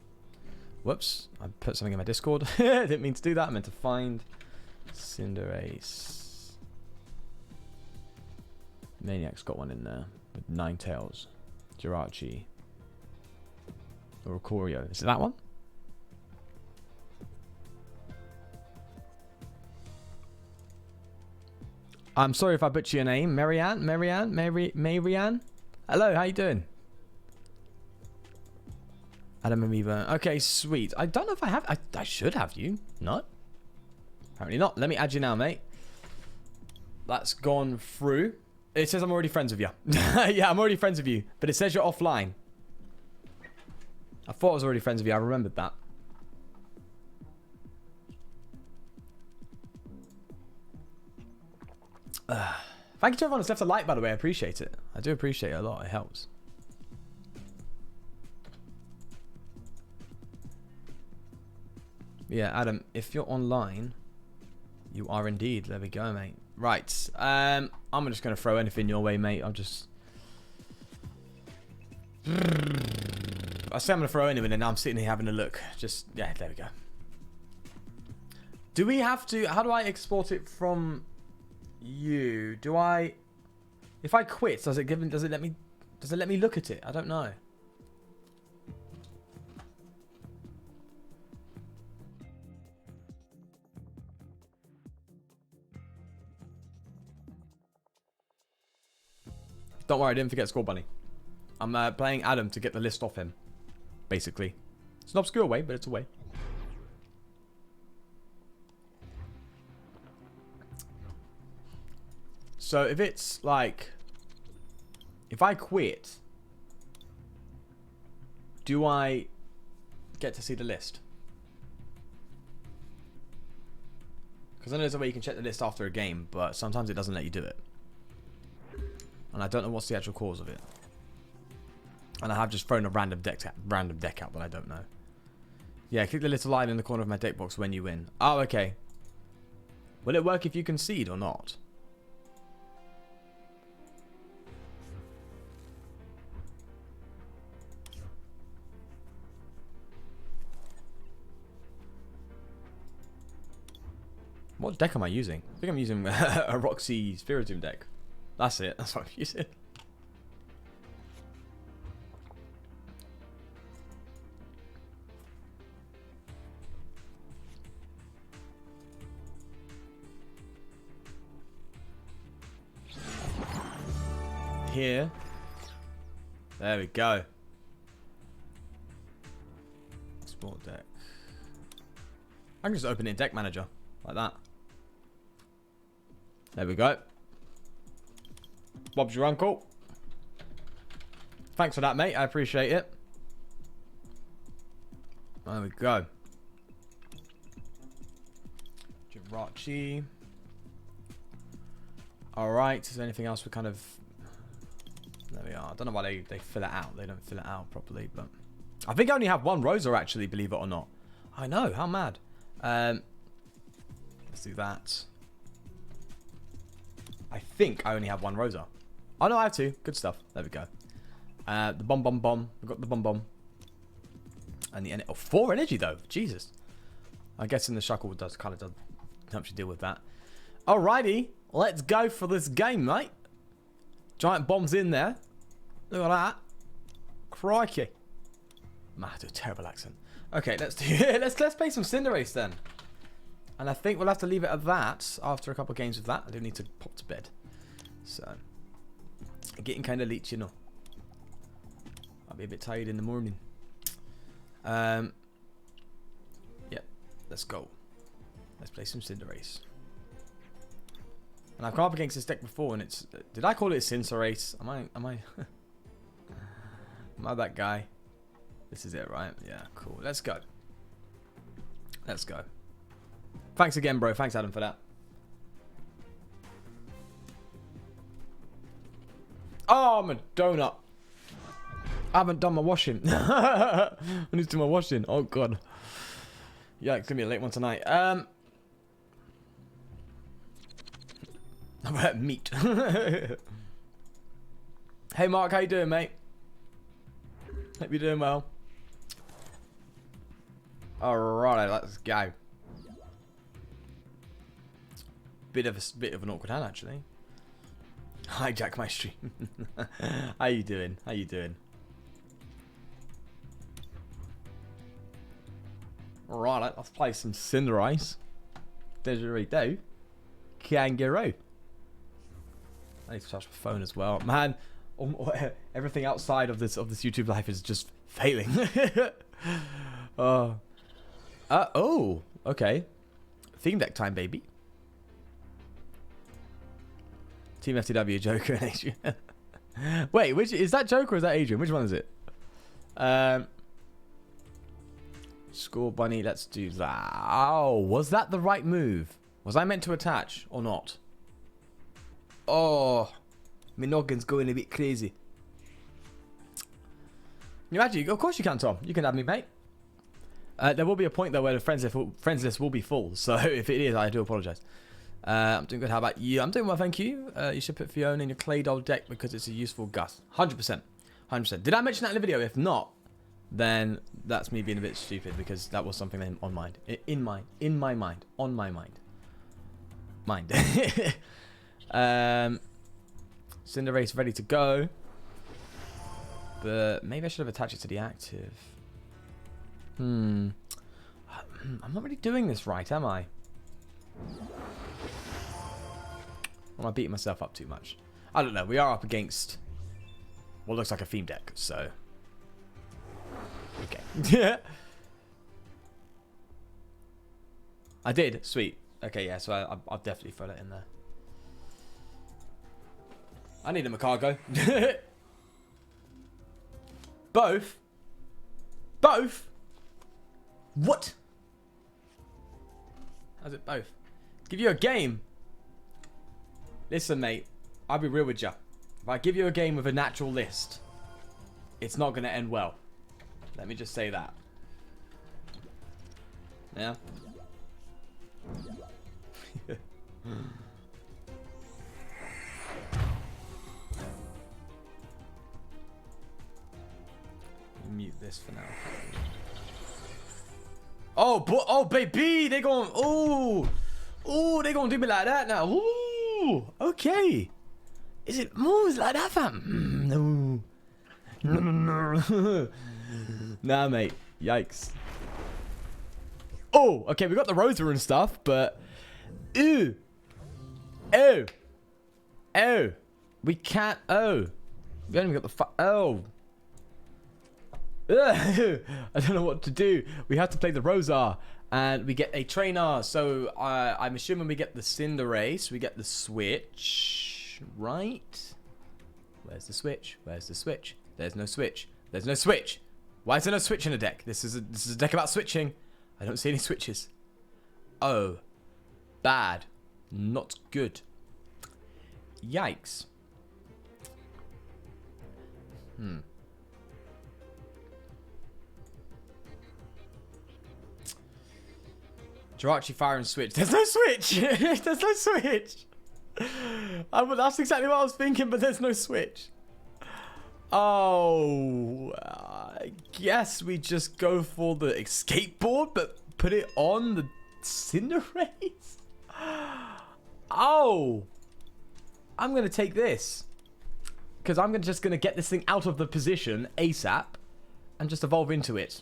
Whoops. I put something in my Discord. I didn't mean to do that. I meant to find Cinderace. Maniac's got one in there with Ninetales. Jirachi. Or Oricorio. Is it that one? I'm sorry if I butcher your name. Marianne? Hello, how you doing? Adam Amoeba. Okay, sweet. I don't know if I have... I should have you. No? Apparently not. Let me add you now, mate. That's gone through. It says I'm already friends with you. Yeah, I'm already friends with you. But it says you're offline. I thought I was already friends with you. I remembered that. Thank you to everyone that's left a like, by the way. I appreciate it. I do appreciate it a lot. It helps. Yeah, Adam, if you're online, you are indeed. There we go, mate. Right. I'm just going to throw anything your way, mate. I'm just... I say I'm going to throw anything, and now I'm sitting here having a look. Just, yeah, there we go. Do we have to... How do I export it from you? Do I... If I quit, does it let me look at it? I don't know. Don't worry, I didn't forget Score Bunny. I'm playing Adam to get the list off him. Basically. It's an obscure way, but it's a way. So if it's like... If I quit... Do I get to see the list? Because I know there's a way you can check the list after a game, but sometimes it doesn't let you do it. And I don't know what's the actual cause of it. And I have just thrown a random deck out that I don't know. Yeah, click the little line in the corner of my deck box when you win. Oh, okay. Will it work if you concede or not? What deck am I using? I think I'm using a Roxy Spiritomb deck. That's it. That's what I'm using. Here. There we go. Sport deck. I can just open it in Deck Manager. Like that. There we go. Bob's your uncle. Thanks for that, mate. I appreciate it. There we go. Jirachi. Alright. Is there anything else we kind of... There we are. I don't know why they fill it out. They don't fill it out properly, but... I think I only have one Rosa, actually, believe it or not. I know. How mad. Let's do that. I think I only have one Rosa. Oh, no, I have two. Good stuff. There we go. The bomb. We've got the bomb. And the... Oh, 4 energy, though. Jesus. I'm guessing the Shuckle does helps you deal with that. Alrighty. Let's go for this game, mate. Giant bombs in there. Look at that. Crikey. Man, I do a terrible accent. Okay, let's do let's play some Cinderace then. And I think we'll have to leave it at that after a couple of games of that. I do need to pop to bed. So getting kind of late, you know. I'll be a bit tired in the morning. Yeah, let's go. Let's play some Cinderace. And I've come up against this deck before, and it's... Did I call it Cinderace? Am I... Am I that guy? This is it, right? Yeah, cool. Let's go. Let's go. Thanks again, bro. Thanks, Adam, for that. Oh, I'm a donut. I haven't done my washing. I need to do my washing. Oh, God. Yeah, it's going to be a late one tonight. Meat. Hey, Mark. How you doing, mate? Hope you're doing well. Alright, let's go. Bit of an awkward hand, actually. Hijack my stream. How you doing? How you doing? Alright, let's play some Cinderace. Didgeridoo. Kangaroo. I need to touch my phone as well. Man, everything outside of this YouTube life is just failing. Oh, okay. Theme deck time, baby. Team FTW, Joker, and Adrian. Wait, which is that Joker or is that Adrian? Which one is it? Score Bunny, let's do that. Oh, was that the right move? Was I meant to attach or not? Oh, my noggin's going a bit crazy. You imagine? Of course you can, Tom. You can have me, mate. There will be a point though where the friends list will be full. So if it is, I do apologise. I'm doing good. How about you? I'm doing well, thank you. You should put Fiona in your Claydol deck because it's a useful Gus. 100%. 100%. Did I mention that in the video? If not, then that's me being a bit stupid because that was something on mind. In my mind. On my mind. Cinderace ready to go. But maybe I should have attached it to the active. I'm not really doing this right, am I? Am I beating myself up too much? I don't know. We are up against Well, it looks like a theme deck, so. Okay. Yeah. I did. Sweet. Okay, yeah, so I'll definitely throw that in there. I need him a cargo. Both? Both? What? How's it both? Give you a game? Listen, mate. I'll be real with you. If I give you a game with a natural list, it's not going to end well. Let me just say that. Yeah? Mute this for now. Oh, baby, they going. Oh, they gonna do me like that now. Ooh, okay. Is it moves like that, fam? No. Nah, mate. Yikes. Oh, okay, we got the Rosa and stuff, but ooh, oh, we can't. Oh, we haven't even got the oh. I don't know what to do. We have to play the Rosa, and we get a trainer. So I'm assuming we get the Cinderace. We get the Switch, right? Where's the Switch? Where's the Switch? There's no Switch. There's no Switch. Why is there no Switch in the deck? This is a deck about switching. I don't see any switches. Oh, bad. Not good. Yikes. Jirachi, Fire, and Switch. There's no Switch! There's no Switch! That's exactly what I was thinking, but there's no Switch. Oh, I guess we just go for the escape board, but put it on the Cinderace? Oh! I'm going to take this. Because I'm just going to get this thing out of the position ASAP and just evolve into it.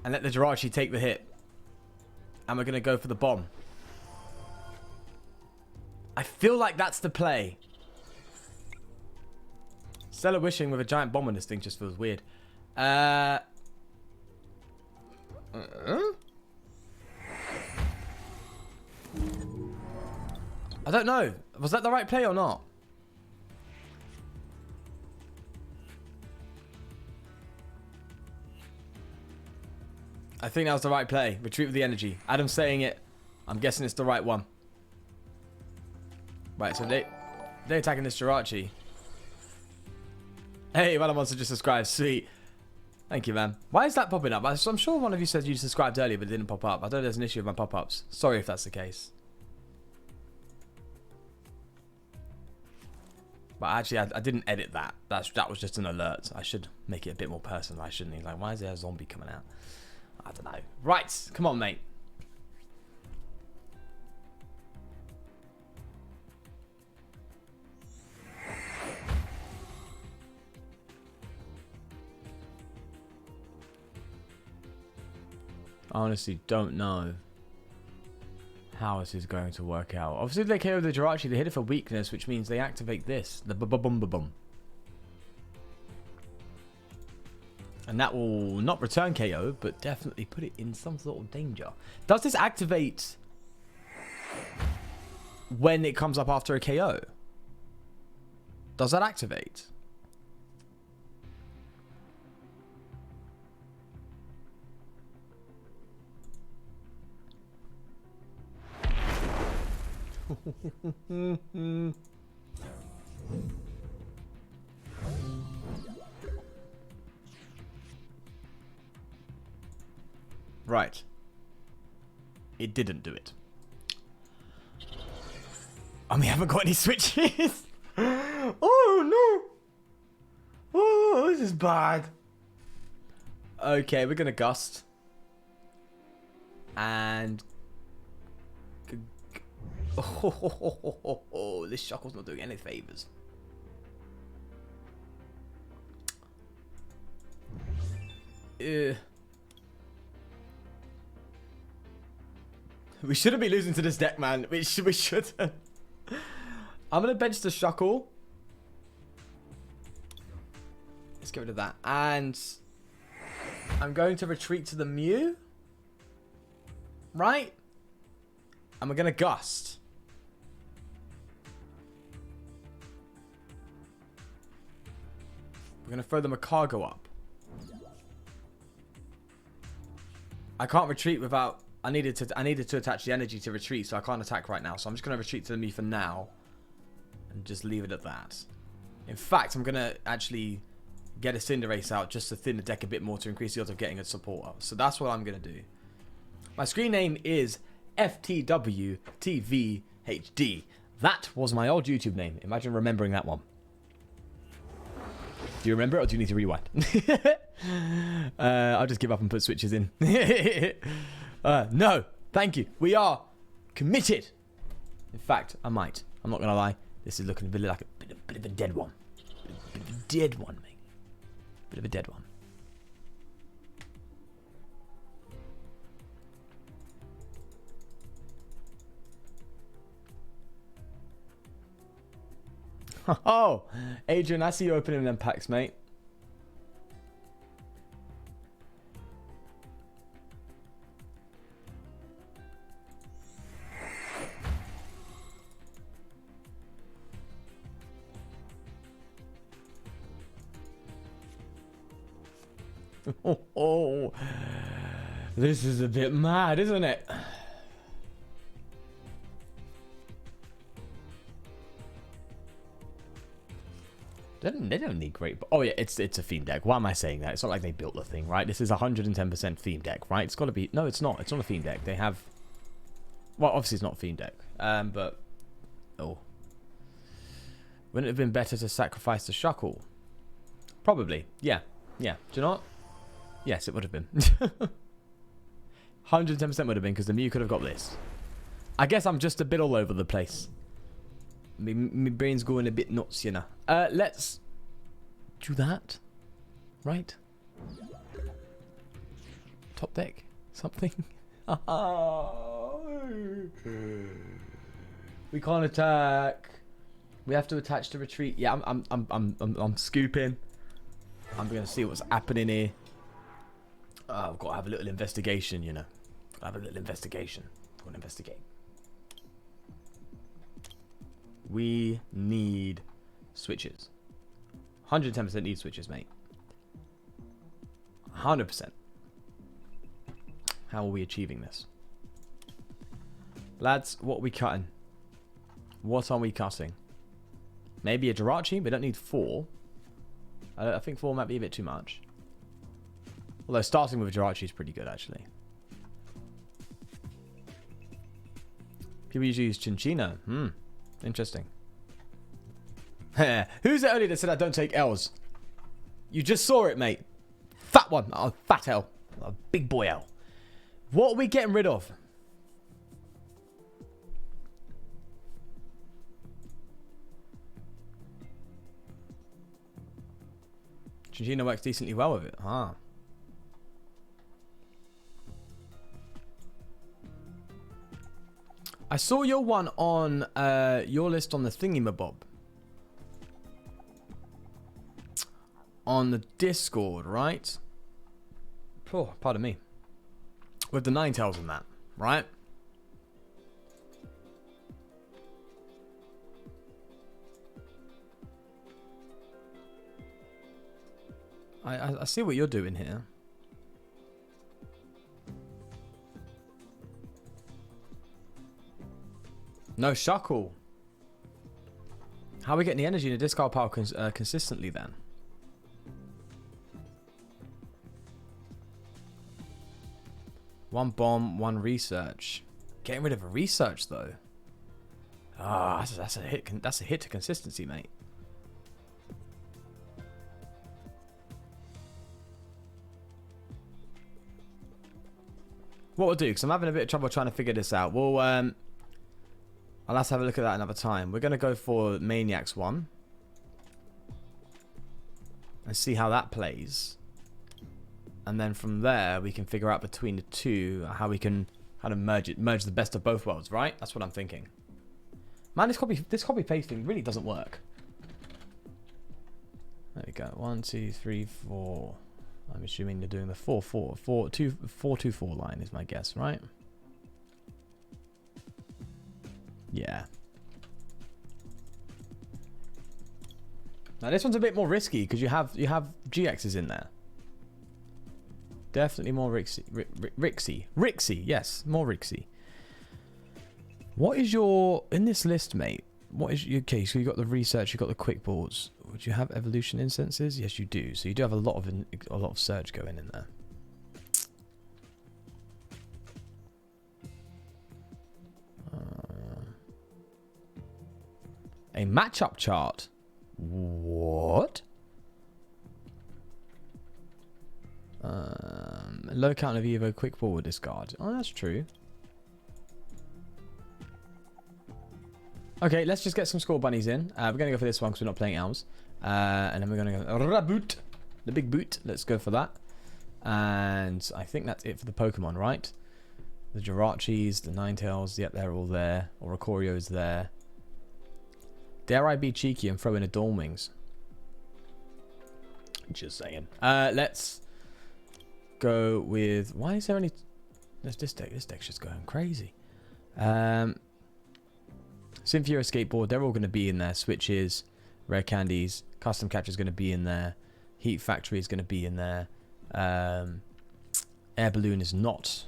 And let the Jirachi take the hit. And we're going to go for the bomb. I feel like that's the play. Stellar Wishing with a giant bomb on this thing just feels weird. I don't know. Was that the right play or not? I think that was the right play. Retreat with the energy. Adam's saying it. I'm guessing it's the right one. Right, so they're attacking this Jirachi. Hey, one wants to just subscribe. Sweet. Thank you, man. Why is that popping up? I'm sure one of you said you subscribed earlier, but it didn't pop up. I don't know if there's an issue with my pop-ups. Sorry if that's the case. But actually, I didn't edit that. That was just an alert. I should make it a bit more personalized, shouldn't he? Like, why is there a zombie coming out? I don't know. Right. Come on, mate. I honestly don't know how this is going to work out. Obviously, they KO the Jirachi. They hit it for weakness, which means they activate this. The bum. And that will not return KO, but definitely put it in some sort of danger. Does this activate when it comes up after a KO? Does that activate? Right. It didn't do it. And we haven't got any switches. Oh no. Oh, this is bad. Okay, we're gonna gust. And oh, this Shuckle's not doing any favors. We shouldn't be losing to this deck, man. We shouldn't. I'm gonna bench the Shuckle. let's get rid of that. And I'm going to retreat to the Mew. Right? And we're going to Gust. We're going to throw the Macargo up. I can't retreat without... I needed to attach the energy to retreat, so I can't attack right now. So I'm just going to retreat to the Mew for now. And just leave it at that. In fact, I'm going to actually get a Cinderace out just to thin the deck a bit more to increase the odds of getting a supporter. So that's what I'm going to do. My screen name is FTWTVHD. That was my old YouTube name. Imagine remembering that one. Do you remember it or do you need to rewind? I'll just give up and put switches in. No, thank you. We are committed. In fact, I might. I'm not going to lie. This is looking a bit like a bit of a dead one. Bit of a dead one, mate. Bit of a dead one. Oh, Adrian, I see you opening them packs, mate. Oh, this is a bit mad, isn't it? They don't need great... Oh, yeah, it's a theme deck. Why am I saying that? It's not like they built the thing, right? This is 110% theme deck, right? It's got to be... No, it's not. It's not a theme deck. They have... Well, obviously it's not a theme deck. But... Oh. Wouldn't it have been better to sacrifice the Shuckle? Probably. Yeah. Yeah. Do you know what? Yes, it would have been. 110% would have been, because the Mew could have got this. I guess I'm just a bit all over the place. My brain's going a bit nuts, you know. Let's do that. Right? Top deck? Something? We can't attack. We have to attach to retreat. Yeah, I'm scooping. I'm gonna see what's happening here. I've got to have a little investigation, you know. Gotta have a little investigation. Go and investigate. We need switches. 110% need switches, mate. 100%. How are we achieving this? Lads, what are we cutting? What are we cutting? Maybe a Jirachi? We don't need 4. I think 4 might be a bit too much. Although starting with a Jirachi is pretty good, actually. People usually use Chinchino. Interesting. Who's it earlier that said I don't take L's? You just saw it, mate. Fat one. Oh, fat L. A big boy L. What are we getting rid of? Chinchino works decently well with it. Huh. I saw your one on your list on the thingy-mabob. On the Discord, right? Oh, pardon me. With the Ninetales on that, right? I see what you're doing here. No Shuckle. How are we getting the energy in a discard pile consistently then? One bomb, one research. Getting rid of a research though. Ah, that's a hit. That's a hit to consistency, mate. What we'll do, because I'm having a bit of trouble trying to figure this out. Well, I'll have to have a look at that another time. We're going to go for Maniacs 1. And see how that plays. And then from there, we can figure out between the two how we can kind of merge the best of both worlds, right? That's what I'm thinking. Man, this copy pasting really doesn't work. There we go. 1, 2, 3, 4. I'm assuming they're doing the 4, 4, 4, 2, 4, 2, 4 line is my guess, right? Yeah. Now this one's a bit more risky because you have GXs in there. Definitely more Rixy, yes, more Rixy. What is your in this list, mate? What is okay? So you got the research, you got the quick balls. Would you have evolution instances? Yes, you do. So you do have a lot of surge going in there. A matchup chart. What? Low count of Evo quick ball with discard. Oh, that's true. Okay, let's just get some score bunnies in. We're going to go for this one because we're not playing elves. And then we're going to go Raboot. The big boot. Let's go for that. And I think that's it for the Pokemon, right? The Jirachis, the Ninetales. Yep, they're all there. Oricorio's there. Dare I be cheeky and throw in a Dawnwings? Just saying. Let's go with... Why is there only... There's this deck. This deck's just going crazy. Synthia Skateboard, they're all going to be in there. Switches, Rare Candies, Custom Catcher is going to be in there. Heat Factory is going to be in there. Air Balloon is not.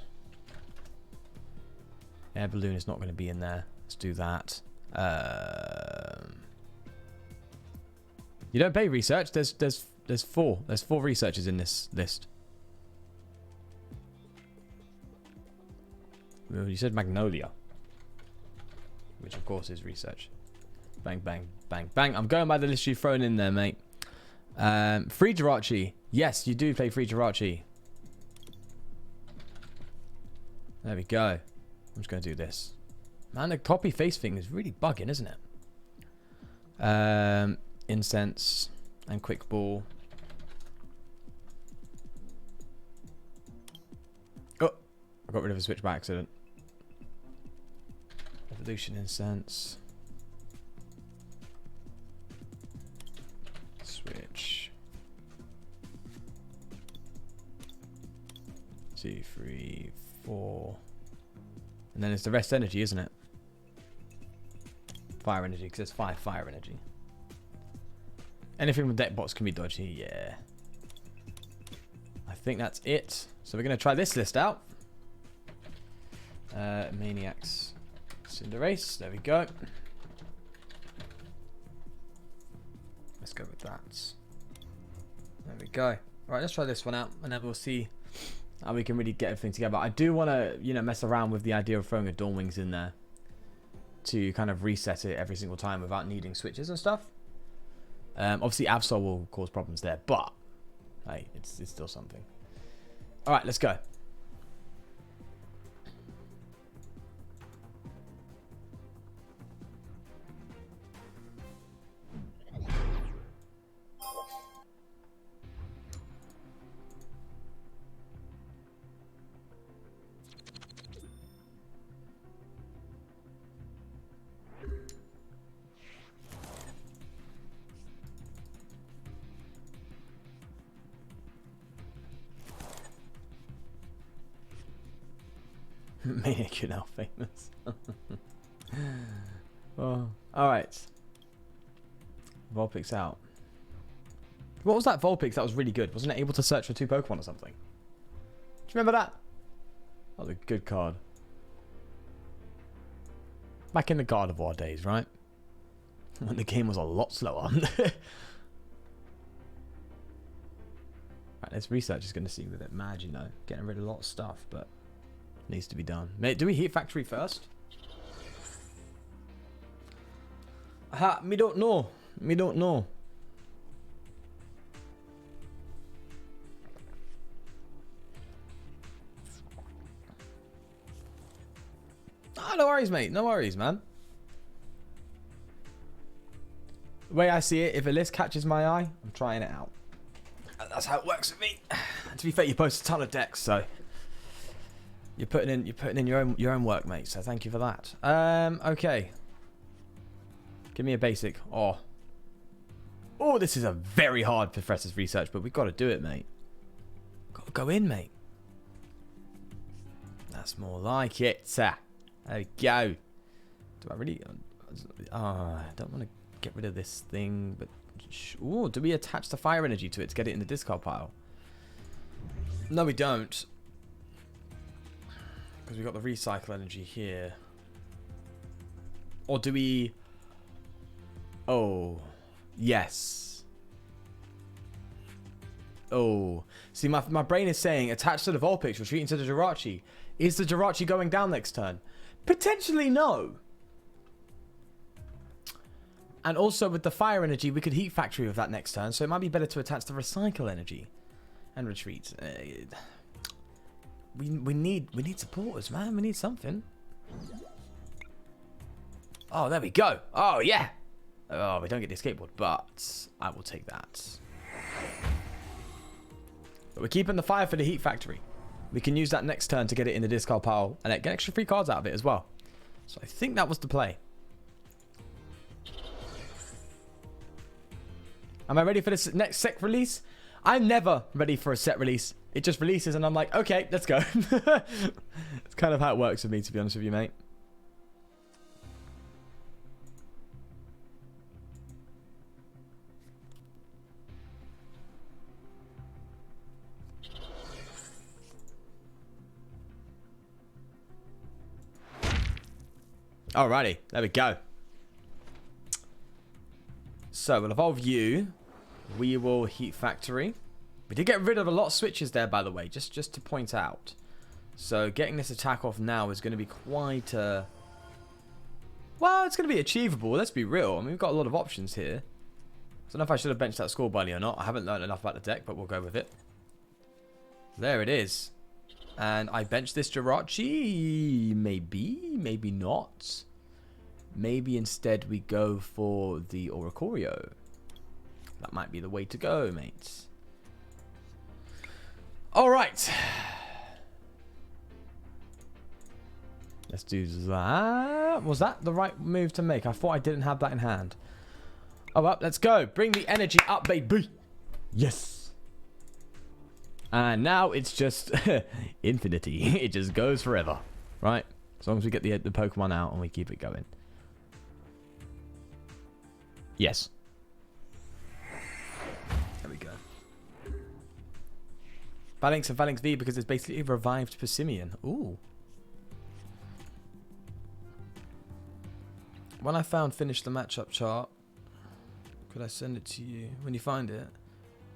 Air Balloon is not going to be in there. Let's do that. You don't pay research. There's four researchers in this list. Well, you said Magnolia, which of course is research. Bang, bang, bang, bang. I'm going by the list you've thrown in there, mate. Free Jirachi. Yes, you do play Free Jirachi. There we go. I'm just going to do this. Man, the copy face thing is really bugging, isn't it? Incense and Quick Ball. Oh, I got rid of a switch by accident. Evolution Incense. Switch. 2, 3, 4. And then it's the rest energy, isn't it? Fire energy, because there's 5 fire energy. Anything with deck bots can be dodgy, yeah. I think that's it. So we're going to try this list out. Maniacs. Cinderace, there we go. Let's go with that. There we go. Alright, let's try this one out, and then we'll see how we can really get everything together. I do want to, mess around with the idea of throwing a Dawnwings in there to kind of reset it every single time without needing switches and stuff. Obviously, Absol will cause problems there, but hey, it's still something. All right, let's go. Maniac, you're now famous. Oh, alright. Vulpix out. What was that Vulpix that was really good? Wasn't it able to search for 2 Pokemon or something? Do you remember that? That was a good card. Back in the Gardevoir days, right? When the game was a lot slower. Right, this research is going to seem a bit mad, Getting rid of a lot of stuff, but needs to be done. Mate, do we Heat Factory first? Me don't know. Me don't know. Ah, no worries, mate. No worries, man. The way I see it, if a list catches my eye, I'm trying it out. That's how it works with me. And to be fair, you post a ton of decks, so you're putting in your own work, mate. So thank you for that. Okay. Give me a basic. Oh. Oh, this is a very hard Professor's research, but we've got to do it, mate. Got to go in, mate. That's more like it. There we go. Do I really... I don't want to get rid of this thing, but... Ooh, do we attach the fire energy to it to get it in the discard pile? No, we don't. Because we've got the recycle energy here. Or do we... Oh... Yes. Oh. See, my brain is saying attached to the Vulpix, retreating to the Jirachi. Is the Jirachi going down next turn? Potentially no. And also with the fire energy, we could heat factory with that next turn. So it might be better to attach the recycle energy and retreat. We need supporters, man. We need something. Oh, there we go. Oh, yeah. Oh, we don't get the escape board, but I will take that. But we're keeping the fire for the heat factory. We can use that next turn to get it in the discard pile and get extra free cards out of it as well. So I think that was the play. Am I ready for this next set release? I'm never ready for a set release. It just releases and I'm like, okay, let's go. It's kind of how it works with me, to be honest with you, mate. Alrighty, there we go. So we'll evolve you. We will heat factory. We did get rid of a lot of switches there, by the way, just to point out. So getting this attack off now is going to be quite well, it's going to be achievable. Let's be real. I mean, we've got a lot of options here. I don't know if I should have benched that Score Bunny or not. I haven't learned enough about the deck, but we'll go with it. There it is. And I bench this Jirachi. Maybe, maybe not. Maybe instead we go for the Oricorio. That might be the way to go, mates. Alright. Let's do that. Was that the right move to make? I thought I didn't have that in hand. Oh, well, let's go. Bring the energy up, baby. Yes. And now it's just infinity. It just goes forever, right? As long as we get the Pokemon out and we keep it going. Yes. There we go. Phalanx and Phalanx V because it's basically a revived Persimmon. Ooh. When I finish the matchup chart, could I send it to you when you find it?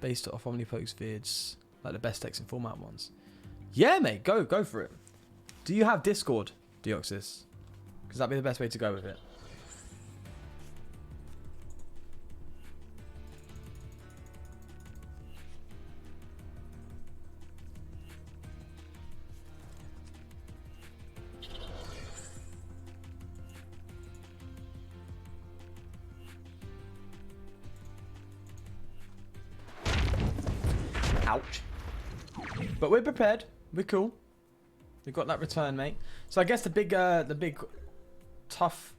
Based off Omnipoke's vids. Like the best decks and format ones. Yeah, mate. Go for it. Do you have Discord, Deoxys? Because that'd be the best way to go with it. Ouch. But we're prepared. We're cool. We've got that return, mate. So I guess the big tough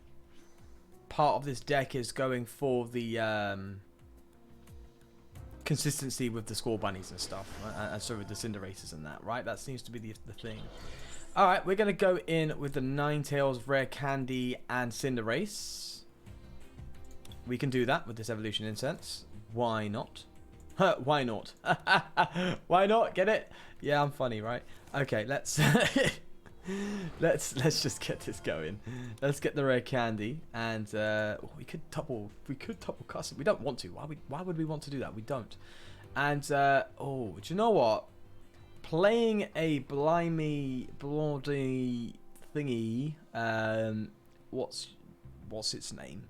part of this deck is going for the consistency with the Score Bunnies and stuff. And so with the Cinderaces and that, right? That seems to be the thing. Alright, we're going to go in with the Ninetales, Rare Candy, and Cinderace. We can do that with this Evolution Incense. Why not? Why not? Why not? Get it? Yeah, I'm funny, right? Okay, let's let's just get this going. Let's get the Rare Candy, and we could double custom. We don't want to. Why would we want to do that? We don't. And oh, do you know what? Playing a Blimey bloody thingy. What's its name?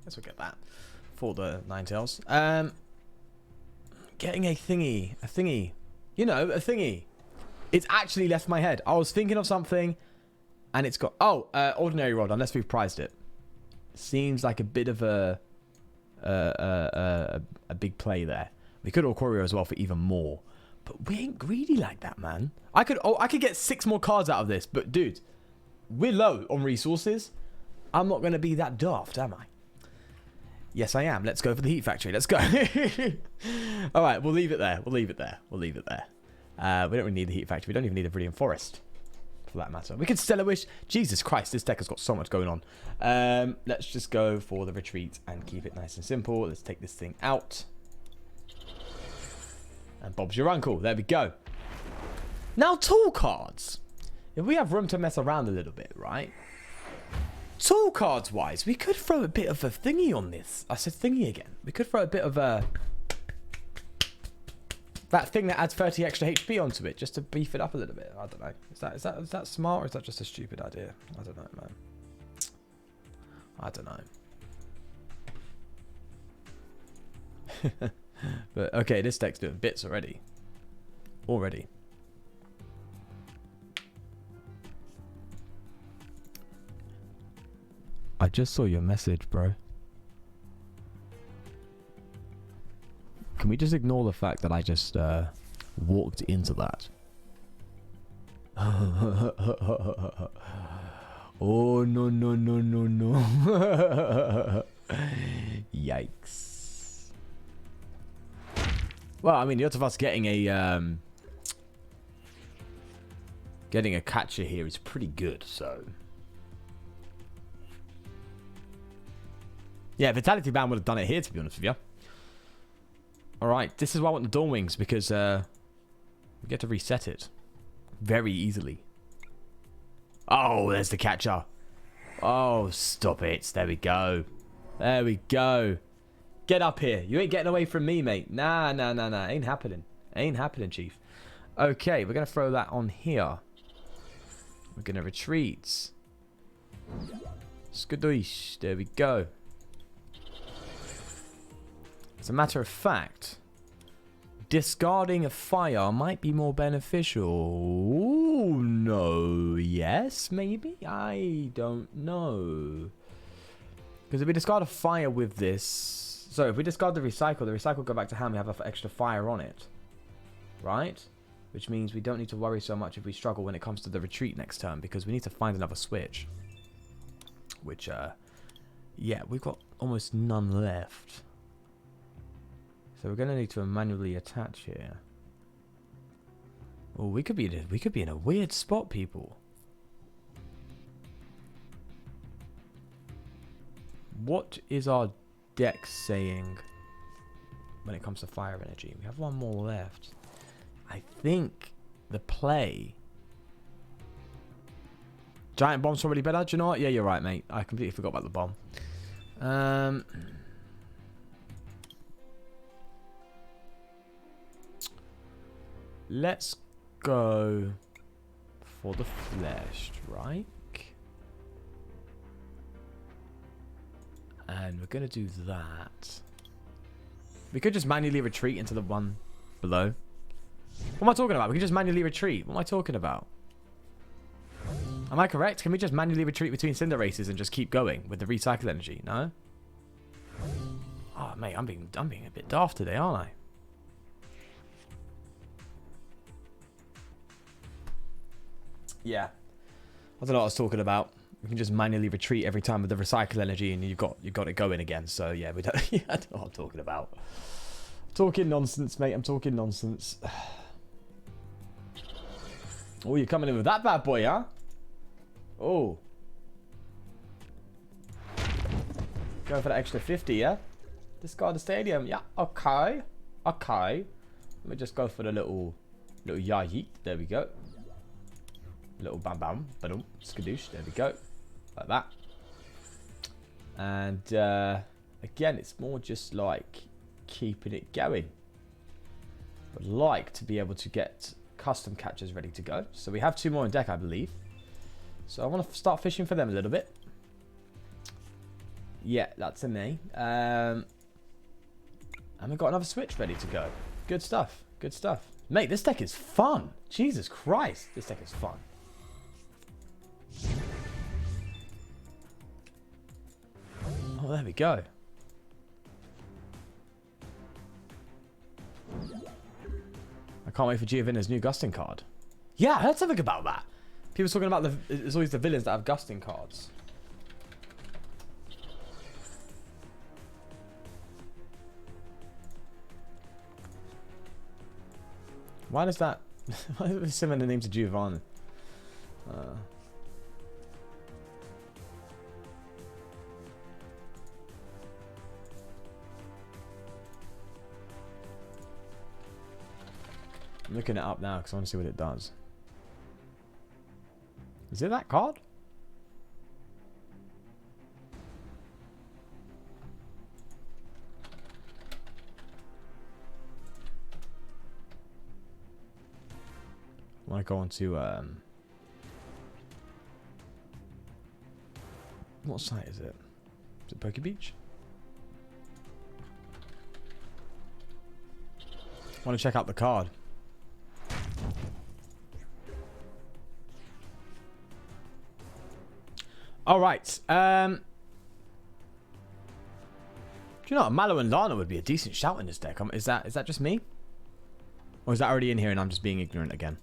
Let's look at that. For the Ninetales. Getting a thingy. You know, a thingy. It's actually left my head. I was thinking of something, and it's got... Oh, Ordinary Rod, unless we've prized it. Seems like a bit of a big play there. We could Oricorio as well for even more. But we ain't greedy like that, man. I could get 6 more cards out of this, but dude, we're low on resources. I'm not going to be that daft, am I? Yes, I am. Let's go for the heat factory. Let's go. All right, we'll leave it there. We'll leave it there. We'll leave it there. We don't really need the heat factory. We don't even need a Viridian Forest, for that matter. We could Stellar Wish. Jesus Christ, this deck has got so much going on. Let's just go for the retreat and keep it nice and simple. Let's take this thing out. And Bob's your uncle. There we go. Now, tool cards. If we have room to mess around a little bit, right? Tool cards wise, we could throw a bit of a thingy on this. I said thingy again. We could throw a bit of a... that thing that adds 30 extra HP onto it, just to beef it up a little bit. I don't know. Is that smart, or is that just a stupid idea? I don't know, man. I don't know. But okay, this deck's doing bits already. I just saw your message, bro. Can we just ignore the fact that I just walked into that? Oh, no, no, no, no, no. Yikes. Well, I mean, the odds of us getting a catcher here is pretty good, so... yeah, Vitality Band would have done it here, to be honest with you. Alright, this is why I want the Dawn Wings, because we get to reset it very easily. Oh, there's the catcher. Oh, stop it. There we go. There we go. Get up here. You ain't getting away from me, mate. Nah. Ain't happening. Ain't happening, Chief. Okay, we're going to throw that on here. We're going to retreat. Skadoosh. There we go. As a matter of fact, discarding a fire might be more beneficial. Ooh, no. Yes, maybe? I don't know. Because if we discard a fire with this... so if we discard the recycle go back to hand. We have an extra fire on it. Right? Which means we don't need to worry so much if we struggle when it comes to the retreat next turn. Because we need to find another switch. Which, yeah, we've got almost none left. So we're going to need to manually attach here. Oh, we could be in a weird spot, people. What is our deck saying when it comes to fire energy? We have one more left. I think the play... giant bomb's probably better. Do you know what? Yeah, you're right, mate. I completely forgot about the bomb. Let's go for the Flesh Strike. And we're going to do that. We could just manually retreat into the one below. What am I talking about? We can just manually retreat. What am I talking about? Am I correct? Can we just manually retreat between Cinder Races and just keep going with the recycle energy? No? Oh, mate, I'm being a bit daft today, aren't I? Yeah, I don't know what I was talking about. We can just manually retreat every time with the recycle energy, and you've got it going again. So yeah, we don't. Yeah, I don't know what I'm talking about. Talking nonsense, mate. I'm talking nonsense. Oh, you're coming in with that bad boy, huh? Oh, going for that extra 50, yeah. Discard the stadium, yeah. Okay. Let me just go for the little yeet. There we go. Little bam bam, ba-dum, skadoosh, there we go. Like that. And again, it's more just like keeping it going. Would like to be able to get custom catchers ready to go. So we have 2 more in deck, I believe. So I want to start fishing for them a little bit. Yeah, that's a me. And we've got another switch ready to go. Good stuff. Good stuff. Mate, this deck is fun. Jesus Christ, this deck is fun. Oh, there we go. I can't wait for Giovanna's new Gusting card. Yeah, I heard something about that. People talking about there's always the villains that have Gusting cards. Why does that... Why is it similar name to Giovanni? I'm looking it up now because I want to see what it does. Is it that card? I want to go on to what site is it? Is it Poke Beach? I want to check out the card. All right. Do you know what? Mallow and Lana would be a decent shout in this deck. Is that just me? Or is that already in here and I'm just being ignorant again?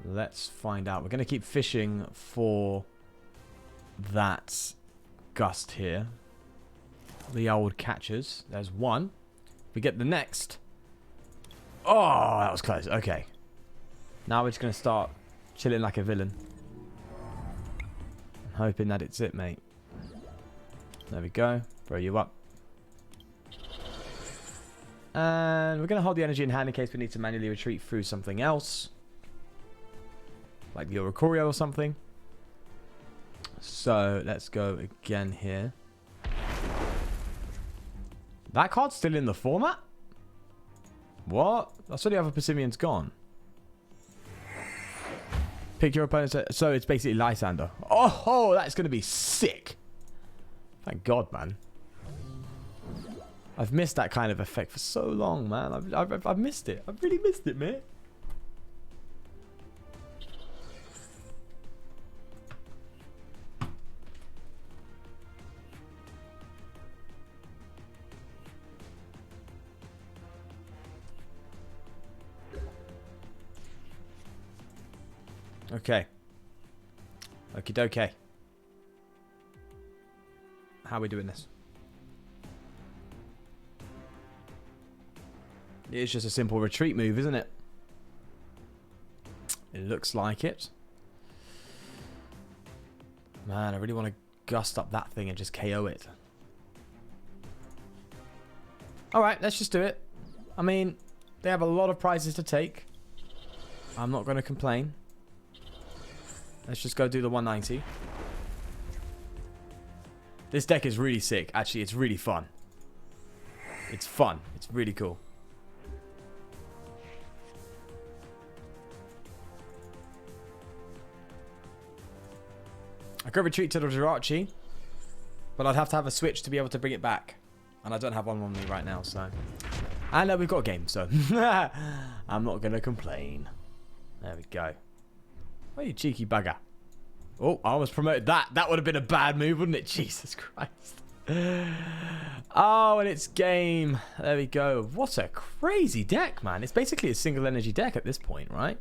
Let's find out. We're going to keep fishing for that gust here. The old catchers. There's one. We get the next. Oh, that was close. Okay. Now we're just going to start chilling like a villain. I'm hoping that it's it, mate. There we go. Throw you up. And we're going to hold the energy in hand in case we need to manually retreat through something else. Like the Oricorio or something. So, let's go again here. That card's still in the format? What? I saw the other Passimian's gone. Pick your opponent's... So, it's basically Lysander. Oh, that's going to be sick. Thank God, man. I've missed that kind of effect for so long, man. I've missed it. I've really missed it, man. Okay. Okie dokie. How are we doing this? It's just a simple retreat move, isn't it? It looks like it. Man, I really want to gust up that thing and just KO it. Alright, let's just do it. I mean, they have a lot of prizes to take. I'm not going to complain. Let's just go do the 190. This deck is really sick. Actually, it's really fun. It's fun. It's really cool. I could retreat to the Jirachi, but I'd have to have a switch to be able to bring it back. And I don't have one on me right now, so... And we've got a game, so... I'm not going to complain. There we go. Oh, you cheeky bugger. Oh, I almost promoted that. That would have been a bad move, wouldn't it? Jesus Christ. Oh, and it's game. There we go. What a crazy deck, man. It's basically a single energy deck at this point, right?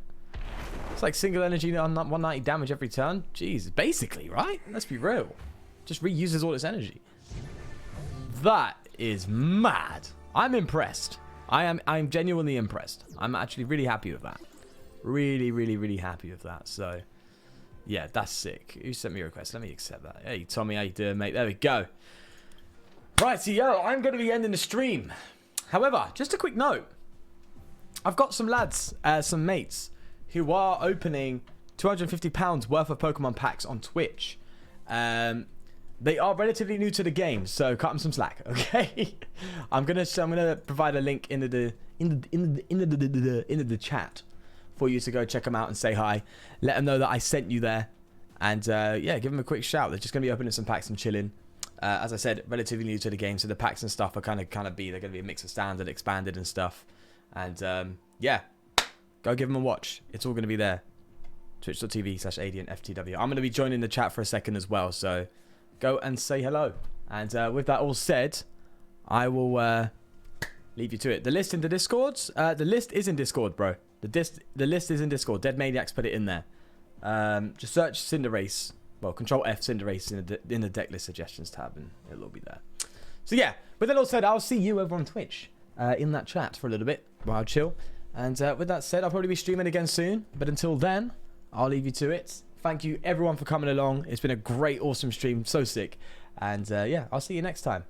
It's like single energy on 190 damage every turn. Jeez, basically, right? Let's be real. Just reuses all its energy. That is mad. I'm impressed. I'm genuinely impressed. I'm actually really happy with that. Really, really, really happy with that. So, yeah, that's sick. Who sent me a request? Let me accept that. Hey, Tommy, how you doing, mate? There we go. Right, so, yo, I'm going to be ending the stream. However, just a quick note. I've got some lads, some mates, who are opening £250 worth of Pokemon packs on Twitch. They are relatively new to the game, so cut them some slack, okay? I'm gonna provide a link in the chat for you to go check them out and say hi. Let them know that I sent you there, and yeah, give them a quick shout. They're just gonna be opening some packs and chilling. As I said, relatively new to the game, so the packs and stuff are they're gonna be a mix of standard, expanded, and stuff. And yeah, go give them a watch. It's all gonna be there. Twitch.tv/AdiantFTW. I'm gonna be joining the chat for a second as well, so go and say hello. And with that all said, I will leave you to it. The list in the Discords. The list is in Discord, bro. The list is in Discord. Dead Maniacs put it in there. Just search Cinderace. Well, Control F Cinderace in the deck list suggestions tab, and it'll all be there. So yeah, with that all said, I'll see you over on Twitch. in that chat for a little bit while I chill. And with that said, I'll probably be streaming again soon. But until then, I'll leave you to it. Thank you everyone for coming along. It's been a great, awesome stream. So sick. And yeah, I'll see you next time.